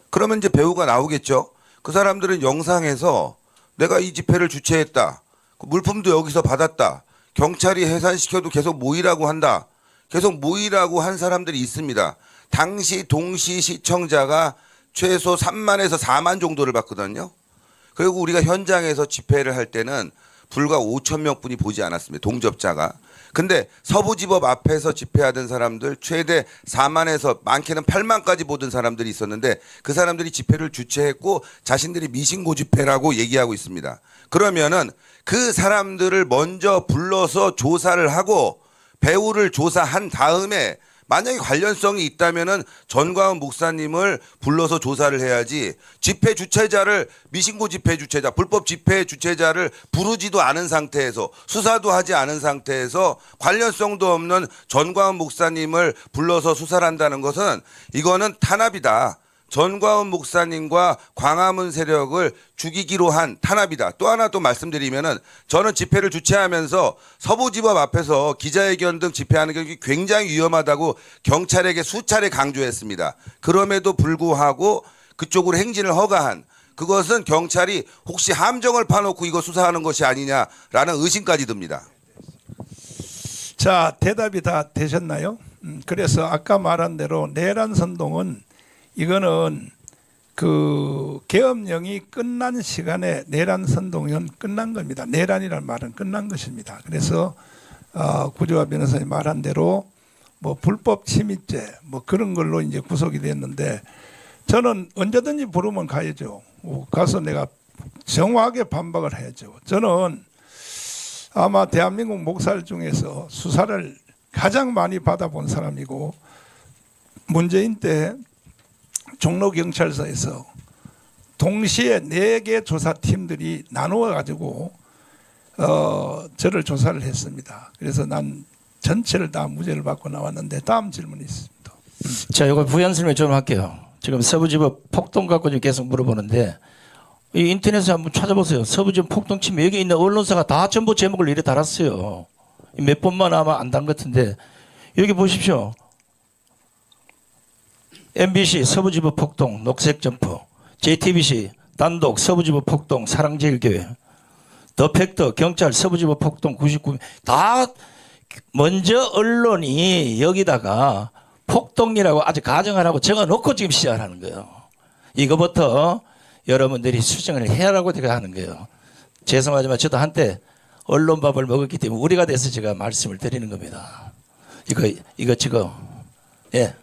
그러면 이제 배우가 나오겠죠. 그 사람들은 영상에서 내가 이 집회를 주최했다. 물품도 여기서 받았다. 경찰이 해산시켜도 계속 모이라고 한다. 계속 모이라고 한 사람들이 있습니다. 당시 동시 시청자가 최소 3만에서 4만 정도를 봤거든요. 그리고 우리가 현장에서 집회를 할 때는 불과 5천 명뿐이 보지 않았습니다. 동접자가. 근데 서부지법 앞에서 집회하던 사람들 최대 4만에서 많게는 8만까지 보던 사람들이 있었는데 그 사람들이 집회를 주최했고 자신들이 미신고 집회라고 얘기하고 있습니다. 그러면은 그 사람들을 먼저 불러서 조사를 하고 배후를 조사한 다음에 만약에 관련성이 있다면은 전광훈 목사님을 불러서 조사를 해야지 집회 주최자를 미신고 집회 주최자, 불법 집회 주최자를 부르지도 않은 상태에서 수사도 하지 않은 상태에서 관련성도 없는 전광훈 목사님을 불러서 수사를 한다는 것은 이거는 탄압이다. 전광훈 목사님과 광화문 세력을 죽이기로 한 탄압이다. 또 하나 또 말씀드리면은 저는 집회를 주최하면서 서부지법 앞에서 기자회견 등 집회하는 게 굉장히 위험하다고 경찰에게 수차례 강조했습니다. 그럼에도 불구하고 그쪽으로 행진을 허가한 그것은 경찰이 혹시 함정을 파놓고 이거 수사하는 것이 아니냐라는 의심까지 듭니다. 자, 대답이 다 되셨나요? 그래서 아까 말한 대로 내란 선동은 이거는 그 계엄령이 끝난 시간에 내란 선동은 끝난 겁니다. 내란이라는 말은 끝난 것입니다. 그래서 구조화 변호사님 말한 대로 뭐 불법 침입죄 뭐 그런 걸로 이제 구속이 됐는데 저는 언제든지 부르면 가야죠. 가서 내가 정확하게 반박을 해야죠. 저는 아마 대한민국 목사들 중에서 수사를 가장 많이 받아본 사람이고 문재인 때 종로경찰서에서 동시에 4개 조사팀들이 나누어 가지고 저를 조사를 했습니다. 그래서 난 전체를 다 무죄를 받고 나왔는데 다음 질문이 있습니다. 자, 이거 부연 설명 좀 할게요. 지금 서부지법 폭동 갖고 지금 계속 물어보는데 이 인터넷에 한번 찾아보세요. 서부지법 폭동 치면 여기 있는 언론사가 다 전부 제목을 이래 달았어요. 몇 번만 아마 안 단 것 같은데 여기 보십시오. MBC 서부지법 폭동 녹색 점퍼, JTBC 단독 서부지법 폭동 사랑제일교회, 더 팩터 경찰 서부지법 폭동 99. 다 먼저 언론이 여기다가 폭동이라고 아직 가정을 하고 적어놓고 지금 시작하는 거예요. 이거부터 여러분들이 수정을 해야라고 제가 하는 거예요. 죄송하지만 저도 한때 언론밥을 먹었기 때문에 우리가 돼서 제가 말씀을 드리는 겁니다. 이거 지금 예.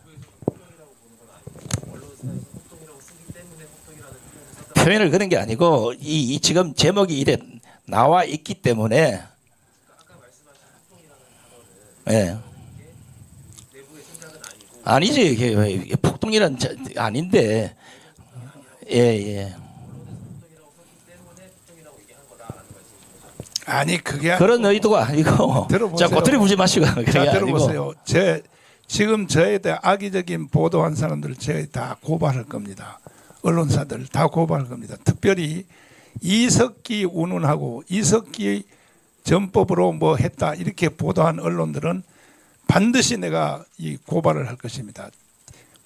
표현을 그런 게 아니고 이 지금 제목이 이래 나와 있기 때문에 예. 아니지 이게 폭동이란 아닌데 예. 아니 그게 그런 의도가 아니고 들어보세요. 자 꼬투리 부지 마시고 그게 자, 아니고 들어보세요. 지금 저에 대해 악의적인 보도한 사람들 제가 다 고발할 겁니다. 언론사들 다 고발할 겁니다. 특별히 이석기 운운하고 이석기 전법으로 뭐 했다 이렇게 보도한 언론들은 반드시 내가 이 고발을 할 것입니다.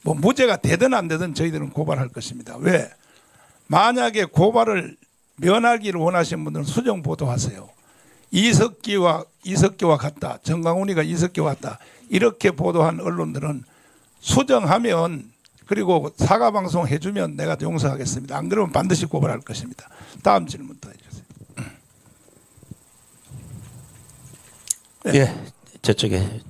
뭐 무죄가 되든 안 되든 저희들은 고발할 것입니다. 왜? 만약에 고발을 면하기를 원하시는 분들은 수정 보도하세요. 이석기와 같다. 정강훈이가 이석기와 같다. 이렇게 보도한 언론들은 수정하면 그리고 사과 방송 해주면 내가 용서하겠습니다. 안 그러면 반드시 고발할 것입니다. 다음 질문 더 해주세요. 네. 예, 저쪽에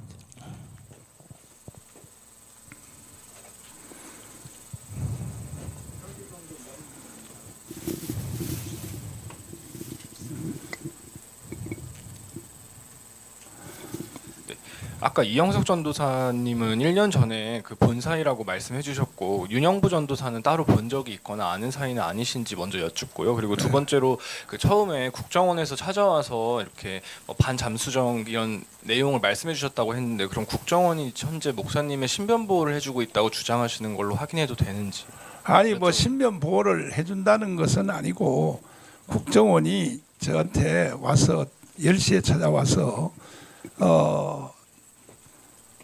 아까 이영석 전도사님은 1년 전에 그 본 사이라고 말씀해 주셨고 윤영부 전도사는 따로 본 적이 있거나 아는 사이는 아니신지 먼저 여쭙고요. 그리고 두 번째로 그 처음에 국정원에서 찾아와서 이렇게 뭐 반잠수정 이런 내용을 말씀해 주셨다고 했는데 그럼 국정원이 현재 목사님의 신변 보호를 해주고 있다고 주장하시는 걸로 확인해도 되는지. 아니 뭐 신변 보호를 해준다는 것은 아니고 국정원이 저한테 와서 10시에 찾아와서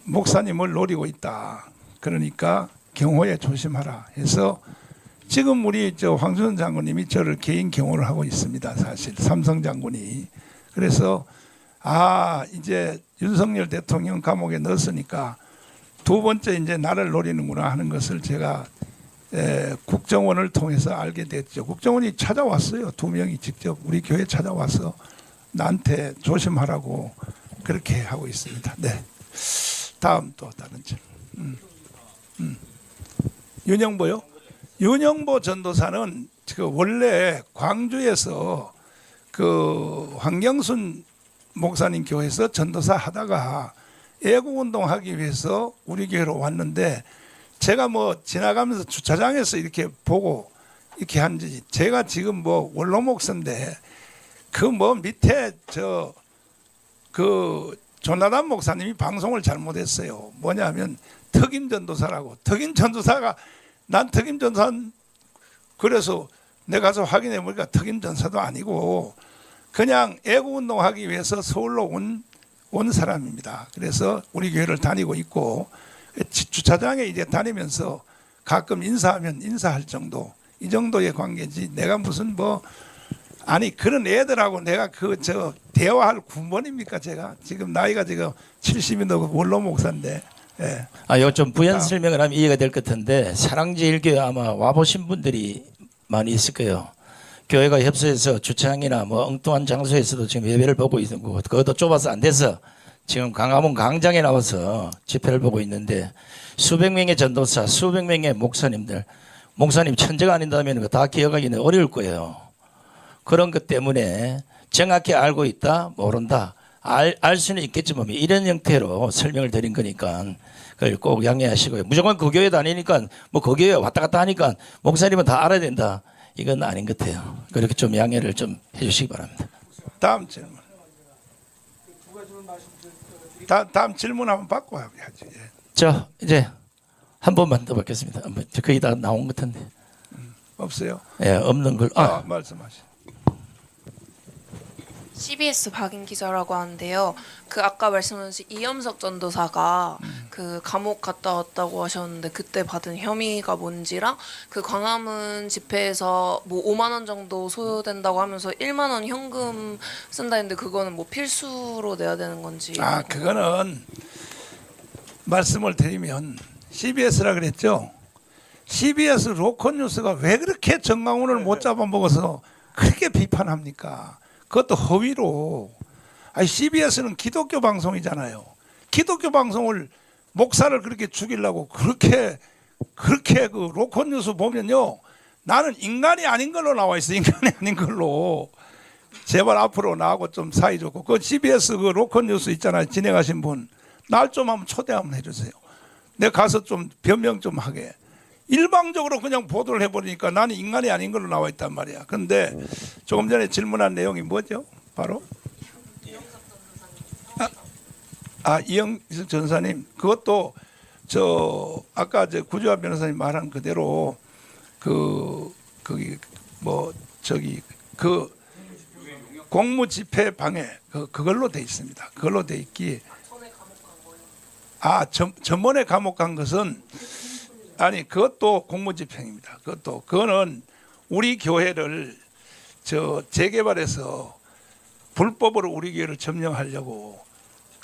목사님을 노리고 있다. 그러니까 경호에 조심하라 해서 지금 우리 황준선 장군님이 저를 개인 경호를 하고 있습니다. 사실 삼성 장군이. 그래서 이제 윤석열 대통령 감옥에 넣었으니까 두 번째 이제 나를 노리는구나 하는 것을 제가 국정원을 통해서 알게 됐죠. 국정원이 찾아왔어요. 2명이 직접 우리 교회 찾아와서 나한테 조심하라고 그렇게 하고 있습니다. 네. 다음 또 다른 질문. 윤영보요? 윤영보 전도사는 그 원래 광주에서 그 황경순 목사님 교회에서 전도사 하다가 애국운동 하기 위해서 우리 교회로 왔는데 제가 뭐 지나가면서 주차장에서 이렇게 보고 이렇게 한지 제가 지금 뭐 원로 목사인데 그 뭐 밑에 그 조나단 목사님이 방송을 잘못했어요. 뭐냐면 특임 전도사라고. 특임 전도사가 난 특임 전도사 그래서 내가 가서 확인해 보니까 특임 전사도 아니고 그냥 애국운동 하기 위해서 서울로 온 사람입니다. 그래서 우리 교회를 다니고 있고 주차장에 이제 다니면서 가끔 인사하면 인사할 정도 이 정도의 관계지 내가 무슨 뭐 아니 그런 애들하고 내가 대화할 군번입니까? 제가 지금 나이가 지금 70이 넘고 원로 목사인데. 예. 요 좀 부연 설명을 하면 이해가 될 것 같은데 사랑제일교회 아마 와보신 분들이 많이 있을 거예요. 교회가 협소해서 주차장이나 뭐 엉뚱한 장소에서도 지금 예배를 보고 있는 거고 그것도 좁아서 안 돼서 지금 광화문 광장에 나와서 집회를 보고 있는데 수백 명의 전도사, 수백 명의 목사님들, 목사님 천재가 아닌다면 다 기억하기는 어려울 거예요. 그런 것 때문에 정확히 알고 있다, 모른다. 알 수는 있겠지만 이런 형태로 설명을 드린 거니까 그걸 꼭 양해하시고요. 무조건 그 교회 다니니까 뭐 그 교회 왔다 갔다 하니까 목사님은 다 알아야 된다. 이건 아닌 것 같아요. 그렇게 좀 양해를 좀 해주시기 바랍니다. 다음 질문. 다음 질문 한번 받고 해야지. 저 이제 한 번만 더 받겠습니다. 거의 다 나온 것 같은데. 없어요? 예, 없는 걸. 말씀하시죠. CBS 박인 기자라고 하는데요. 그 아까 말씀하신 이염석 전도사가 그 감옥 갔다 왔다고 하셨는데 그때 받은 혐의가 뭔지랑 그 광화문 집회에서 뭐 5만 원 정도 소요된다고 하면서 1만 원 현금 쓴다 했는데 그거는 뭐 필수로 내야 되는 건지. 그거는 말씀을 드리면 CBS라 그랬죠. CBS 로컬 뉴스가 왜 그렇게 정강훈을 못 잡아먹어서 그렇게 비판합니까? 그것도 허위로. CBS는 기독교 방송이잖아요. 기독교 방송을 목사를 그렇게 죽이려고 그렇게 그 로컬 뉴스 보면요. 나는 인간이 아닌 걸로 나와 있어. 인간이 아닌 걸로. 제발 앞으로 나하고 좀 사이좋고 그 CBS 그 로컬 뉴스 있잖아요. 진행하신 분. 날 좀 한번 초대 한번 해주세요. 내가 가서 좀 변명 좀 하게. 일방적으로 그냥 보도를 해버리니까 나는 인간이 아닌 걸로 나와 있단 말이야. 그런데 조금 전에 질문한 내용이 뭐죠? 바로 이영석 전사님 그것도 아까 구주화 변호사님 말한 그대로 공무 집회 방해 그걸로 돼 있습니다. 그걸로 돼 있기. 전번에 감옥 간 것은 그것도 공무집행입니다. 그거는 우리 교회를 재개발해서 불법으로 우리 교회를 점령하려고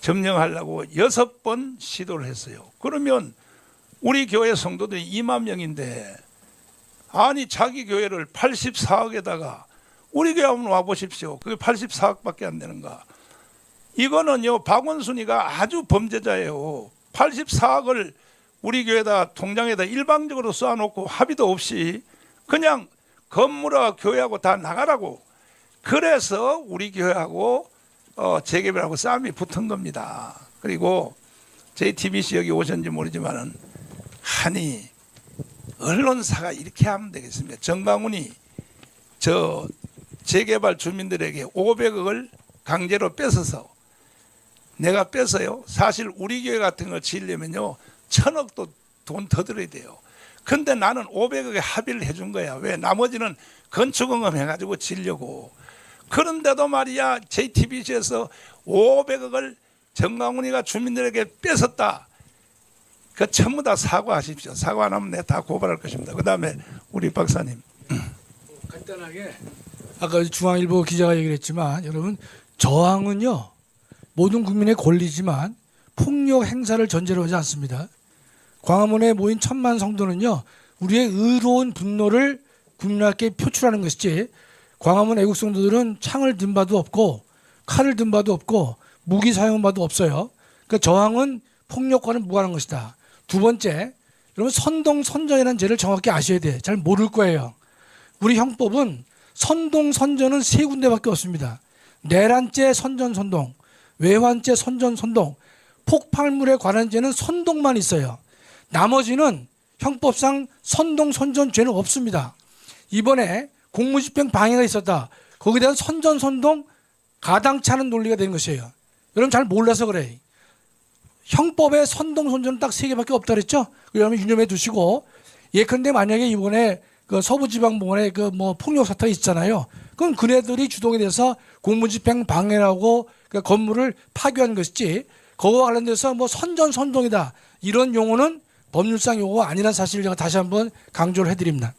6번 시도를 했어요. 그러면 우리 교회 성도들이 2만 명인데 자기 교회를 84억에다가 우리 교회 한번 와보십시오. 그게 84억밖에 안 되는가. 이거는요 박원순이가 아주 범죄자예요. 84억을 우리 교회다 통장에다 일방적으로 쏴놓고 합의도 없이 그냥 건물하고 교회하고 다 나가라고. 그래서 우리 교회하고 재개발하고 싸움이 붙은 겁니다. 그리고 JTBC 여기 오셨는지 모르지만은 언론사가 이렇게 하면 되겠습니다. 정강훈이 재개발 주민들에게 500억을 강제로 뺏어서 내가 뺏어요. 사실 우리 교회 같은 걸 지으려면요 1000억도 돈 더 들어야 돼요. 근데 나는 500억에 합의를 해준 거야. 왜? 나머지는 건축원금 해가지고 지으려고. 그런데도 말이야 JTBC에서 500억을 정강훈이가 주민들에게 뺏었다. 전부 다 사과하십시오. 사과 안 하면 내가 다 고발할 것입니다. 그 다음에 우리 박사님. 간단하게 아까 중앙일보 기자가 얘기를 했지만 여러분 저항은요 모든 국민의 권리지만 폭력 행사를 전제로 하지 않습니다. 광화문에 모인 1000만 성도는요 우리의 의로운 분노를 국민학교에 표출하는 것이지 광화문 애국 성도들은 창을 든 바도 없고 칼을 든 바도 없고 무기 사용 바도 없어요. 그러니까 저항은 폭력과는 무관한 것이다. 두 번째, 여러분 선동 선전이라는 죄를 정확히 아셔야 돼. 잘 모를 거예요. 우리 형법은 선동 선전은 세 군데밖에 없습니다. 내란죄 선전 선동, 외환죄 선전 선동, 폭발물에 관한 죄는 선동만 있어요. 나머지는 형법상 선동 선전 죄는 없습니다. 이번에 공무집행 방해가 있었다. 거기에 대한 선전 선동 가당찮은 논리가 되는 것이에요. 여러분 잘 몰라서 그래. 형법에 선동 선전은 딱 세 개밖에 없다 그랬죠? 여러분 유념해 두시고, 예컨대 만약에 이번에 그 서부지방법원에 그 뭐 폭력 사태가 있잖아요. 그건 그네들이 주동에 대해서 공무집행 방해라고 그 건물을 파괴한 것이지, 그거와 관련돼서 뭐 선전 선동이다 이런 용어는 법률상 용어가 아니라는 사실을 제가 다시 한번 강조를 해드립니다.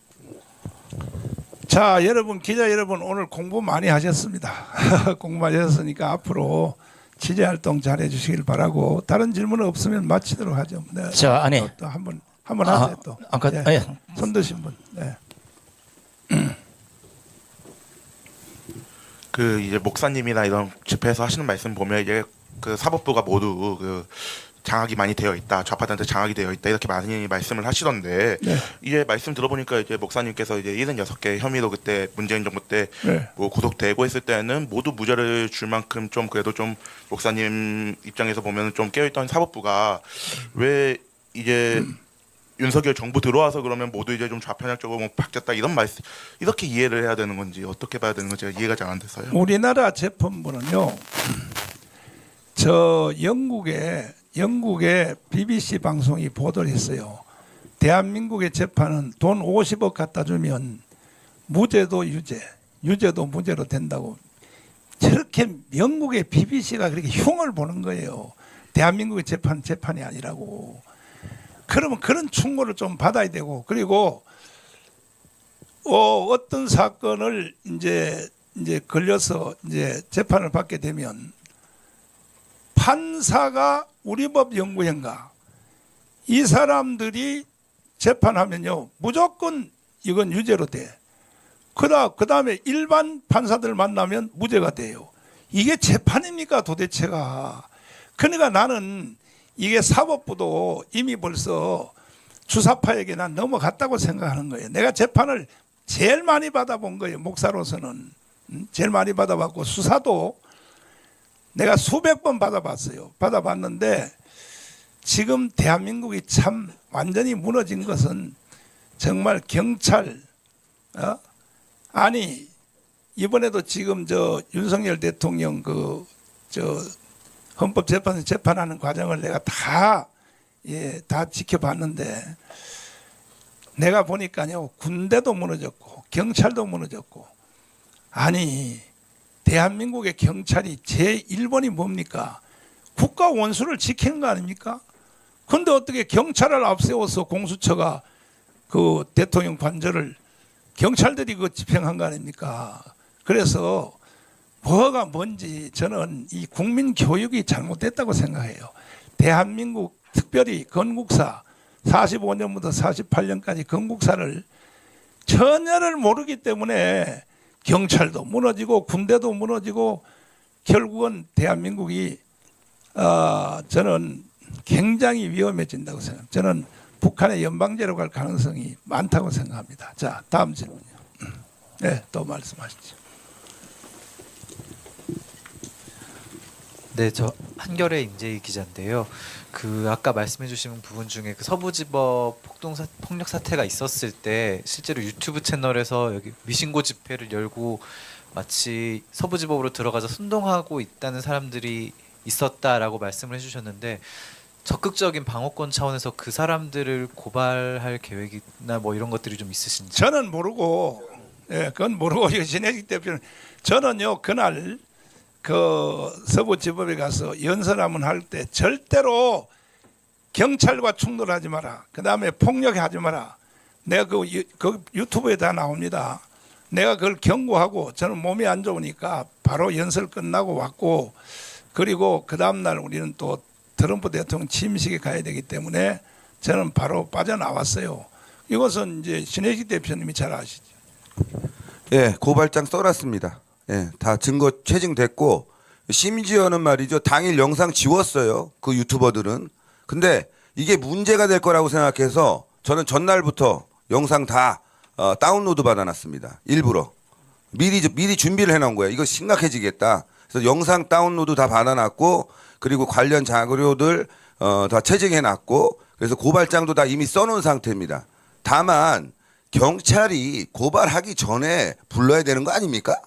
자, 여러분 기자 여러분 오늘 공부 많이 하셨습니다. 공부 많이 하셨으니까 앞으로 취재 활동 잘 해주시길 바라고, 다른 질문 없으면 마치도록 하죠. 네. 자, 아니 또 한번 하세요. 또 아까 네. 손 드신 분. 네. 그 이제 목사님이나 이런 집회에서 하시는 말씀 보면 이제 그 사법부가 모두 그 장악이 많이 되어 있다, 좌파들한테 장악이 되어 있다 이렇게 많이 말씀을 하시던데, 네. 이제 말씀 들어보니까 이제 목사님께서 이제 76개 혐의로 그때 문재인 정부 때 네. 뭐 구속되고 했을 때는 모두 무죄를 줄 만큼 좀 그래도 좀 목사님 입장에서 보면 좀 깨어있던 사법부가 왜 이제 윤석열 정부 들어와서 그러면 모두 이제 좀 좌편향적으로 뭐 바뀌었다 이런 말씀, 이렇게 이해를 해야 되는 건지 어떻게 봐야 되는 건지 제가 이해가 잘 안 돼서요. 우리나라 재판부는요, 저 영국의 BBC 방송이 보도를 했어요. 대한민국의 재판은 돈 50억 갖다 주면 무죄도 유죄, 유죄도 무죄로 된다고. 저렇게 영국의 BBC가 그렇게 흉을 보는 거예요. 대한민국의 재판이 아니라고. 그러면 그런 충고를 좀 받아야 되고, 그리고 어떤 사건을 이제 걸려서 이제 재판을 받게 되면 판사가 우리 법 연구회인가 이 사람들이 재판하면요 무조건 이건 유죄로 돼. 그 다음에 일반 판사들 만나면 무죄가 돼요. 이게 재판입니까 도대체가. 그러니까 나는 이게 사법부도 이미 벌써 주사파에게 난 넘어갔다고 생각하는 거예요. 내가 재판을 제일 많이 받아본 거예요. 목사로서는 제일 많이 받아봤고, 수사도 내가 수백 번 받아봤어요. 받아봤는데 지금 대한민국이 참 완전히 무너진 것은 정말 경찰, 아니 이번에도 지금 저 윤석열 대통령 헌법재판소 재판하는 과정을 내가 다 지켜봤는데, 내가 보니까요 군대도 무너졌고 경찰도 무너졌고, 아니 대한민국의 경찰이 제1번이 뭡니까? 국가 원수를 지키는 거 아닙니까? 근데 어떻게 경찰을 앞세워서 공수처가 그 대통령 관저를 경찰들이 그 집행한 거 아닙니까? 그래서 뭐가 뭔지 저는 이 국민 교육이 잘못됐다고 생각해요. 대한민국 특별히 건국사 45년부터 48년까지 건국사를 전혀를 모르기 때문에 경찰도 무너지고 군대도 무너지고 결국은 대한민국이 저는 굉장히 위험해진다고 생각합니다. 저는 북한의 연방제로 갈 가능성이 많다고 생각합니다. 자, 다음 질문이요. 네, 또 말씀하시죠. 네, 저 한겨레 임재희 기자인데요. 그 아까 말씀해주신 부분 중에 그 서부지법 폭력 사태가 있었을 때 실제로 유튜브 채널에서 여기 위신고 집회를 열고 마치 서부지법으로 들어가서 선동하고 있다는 사람들이 있었다라고 말씀을 해주셨는데, 적극적인 방어권 차원에서 그 사람들을 고발할 계획이나 뭐 이런 것들이 좀 있으신지? 저는 모르고, 그건 모르고 신혜식 대표는, 저는요 그날 그 서부지법에 가서 연설하면 할 때 절대로 경찰과 충돌하지 마라, 그 다음에 폭력하지 마라. 내가 그 유튜브에 다 나옵니다. 내가 그걸 경고하고, 저는 몸이 안 좋으니까 바로 연설 끝나고 왔고, 그리고 그 다음날 우리는 또 트럼프 대통령 취임식에 가야 되기 때문에 저는 바로 빠져나왔어요. 이것은 이제 신혜식 대표님이 잘 아시죠. 예, 고발장 써놨습니다. 예, 다 증거 체증됐고, 심지어는 말이죠. 당일 영상 지웠어요. 그 유튜버들은. 근데 이게 문제가 될 거라고 생각해서 저는 전날부터 영상 다 다운로드 받아놨습니다. 일부러. 미리 준비를 해놓은 거예요. 이거 심각해지겠다. 그래서 영상 다운로드 다 받아놨고 그리고 관련 자료들 다 채증해놨고 그래서 고발장도 다 이미 써놓은 상태입니다. 다만 경찰이 고발하기 전에 불러야 되는 거 아닙니까?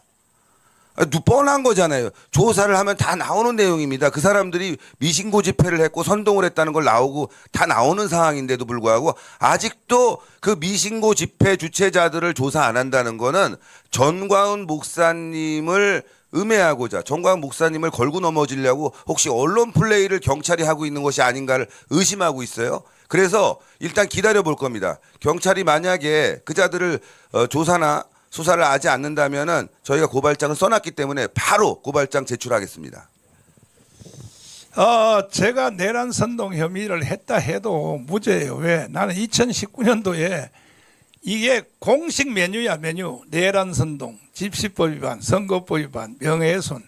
뻔한 거잖아요. 조사를 하면 다 나오는 내용입니다. 그 사람들이 미신고 집회를 했고 선동을 했다는 걸 나오고 다 나오는 상황인데도 불구하고 아직도 그 미신고 집회 주최자들을 조사 안 한다는 거는 전광훈 목사님을 음해하고자 전광훈 목사님을 걸고 넘어지려고 혹시 언론 플레이를 경찰이 하고 있는 것이 아닌가를 의심하고 있어요. 그래서 일단 기다려 볼 겁니다. 경찰이 만약에 그자들을 조사나 수사를 하지 않는다면은 저희가 고발장을 써놨기 때문에 바로 고발장 제출하겠습니다. 제가 내란 선동 혐의를 했다 해도 무죄예요. 왜? 나는 2019년도에 이게 공식 메뉴야 메뉴. 내란 선동, 집시법 위반, 선거법 위반, 명예훼손.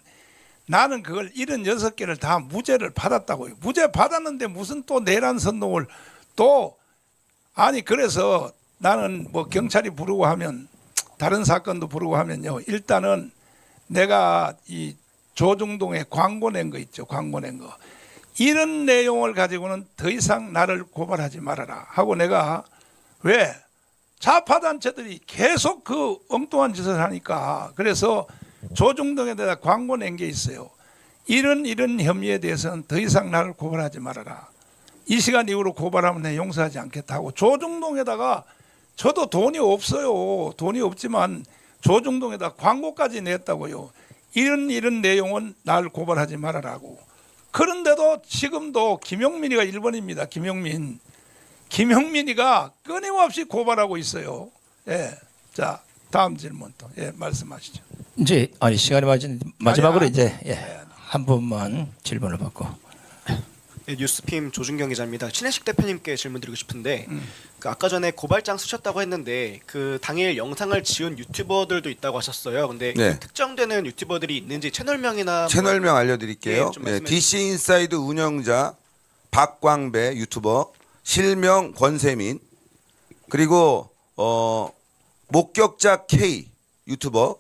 나는 그걸 76개를 다 무죄를 받았다고요. 무죄 받았는데 무슨 또 내란 선동을 또 아니 그래서 나는 뭐 경찰이 부르고 하면 다른 사건도 부르고 하면요. 일단은 내가 이 조중동에 광고 낸 거 있죠. 광고 낸 거. 이런 내용을 가지고는 더 이상 나를 고발하지 말아라 하고 내가 왜? 좌파단체들이 계속 그 엉뚱한 짓을 하니까 그래서 조중동에다가 광고 낸 게 있어요. 이런 혐의에 대해서는 더 이상 나를 고발하지 말아라. 이 시간 이후로 고발하면 내 용서하지 않겠다고 조중동에다가 저도 돈이 없어요. 돈이 없지만 조중동에다 광고까지 냈다고요. 이런 내용은 날 고발하지 말아라고. 그런데도 지금도 김용민이가 1번입니다. 김용민이가 끊임없이 고발하고 있어요. 예. 자, 다음 질문 또 말씀하시죠. 이제 시간이 마지막으로 이제 한 분만 질문을 받고. 뉴스핌 조준경 기자입니다. 친해식 대표님께 질문드리고 싶은데 그 아까 전에 고발장 쓰셨다고 했는데 그 당일 영상을 지은 유튜버들도 있다고 하셨어요. 근데 그 특정되는 유튜버들이 있는지 채널명이나 채널명 알려드릴게요. DC 인사이드 운영자 박광배 유튜버, 실명 권세민, 그리고 목격자 K 유튜버,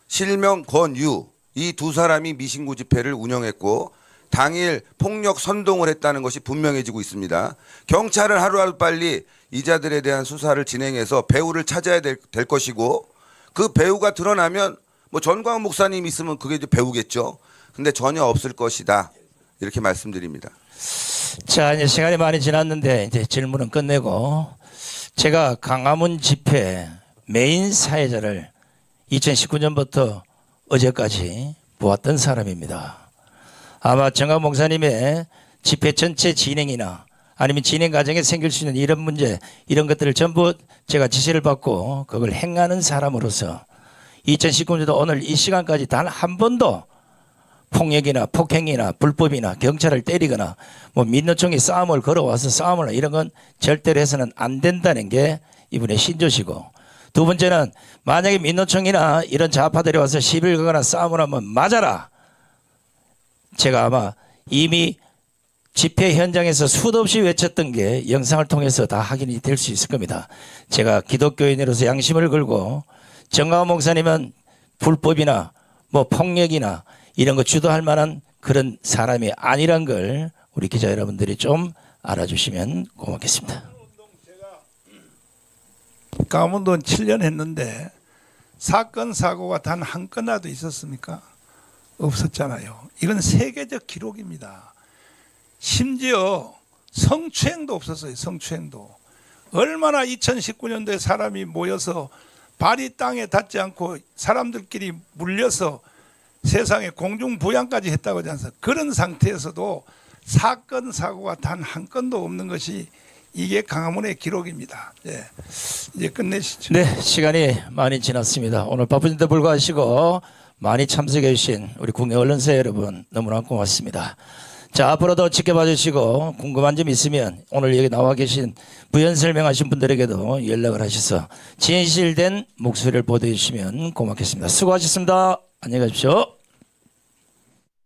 실명 권유, 이 두 사람이 미신고 집회를 운영했고 당일 폭력 선동을 했다는 것이 분명해지고 있습니다. 경찰은 하루하루 빨리 이자들에 대한 수사를 진행해서 배우를 찾아야 될 것이고 그 배우가 드러나면 뭐 전광훈 목사님 있으면 그게 이제 배우겠죠. 근데 전혀 없을 것이다. 이렇게 말씀드립니다. 자, 이제 시간이 많이 지났는데 이제 질문은 끝내고 제가 광화문 집회 메인 사회자를 2019년부터 어제까지 보았던 사람입니다. 아마 정광훈 목사님의 집회 전체 진행이나 아니면 진행 과정에 생길 수 있는 이런 문제 이런 것들을 전부 제가 지시를 받고 그걸 행하는 사람으로서 2019년도 오늘 이 시간까지 단 한 번도 폭력이나 폭행이나 불법이나 경찰을 때리거나 뭐 민노총이 싸움을 걸어와서 싸움을 이런 건 절대로 해서는 안 된다는 게 이분의 신조시고, 두 번째는 만약에 민노총이나 이런 좌파들이 와서 시비를 거거나 싸움을 하면 맞아라. 제가 아마 이미 집회 현장에서 수도 없이 외쳤던 게 영상을 통해서 다 확인이 될 수 있을 겁니다. 제가 기독교인으로서 양심을 걸고 정광훈 목사님은 불법이나 뭐 폭력이나 이런 거 주도할 만한 그런 사람이 아니란 걸 우리 기자 여러분들이 좀 알아주시면 고맙겠습니다. 강원도는 7년 했는데 사건 사고가 단 한 건이라도 있었습니까? 없었잖아요. 이건 세계적 기록입니다. 심지어 성추행도 없었어요. 성추행도. 얼마나 2019년도에 사람이 모여서 발이 땅에 닿지 않고 사람들끼리 물려서 세상에 공중부양까지 했다고 하지 않습니까? 그런 상태에서도 사건 사고가 단 한 건도 없는 것이 이게 광화문의 기록입니다. 예. 이제 끝내시죠. 네, 시간이 많이 지났습니다. 오늘 바쁘신데 불구하시고 많이 참석해 주신 우리 국내 언론사 여러분 너무나 고맙습니다. 자, 앞으로도 지켜봐 주시고 궁금한 점 있으면 오늘 여기 나와 계신 부연 설명하신 분들에게도 연락을 하셔서 진실된 목소리를 보도해 주시면 고맙겠습니다. 수고하셨습니다. 안녕히 가십시오.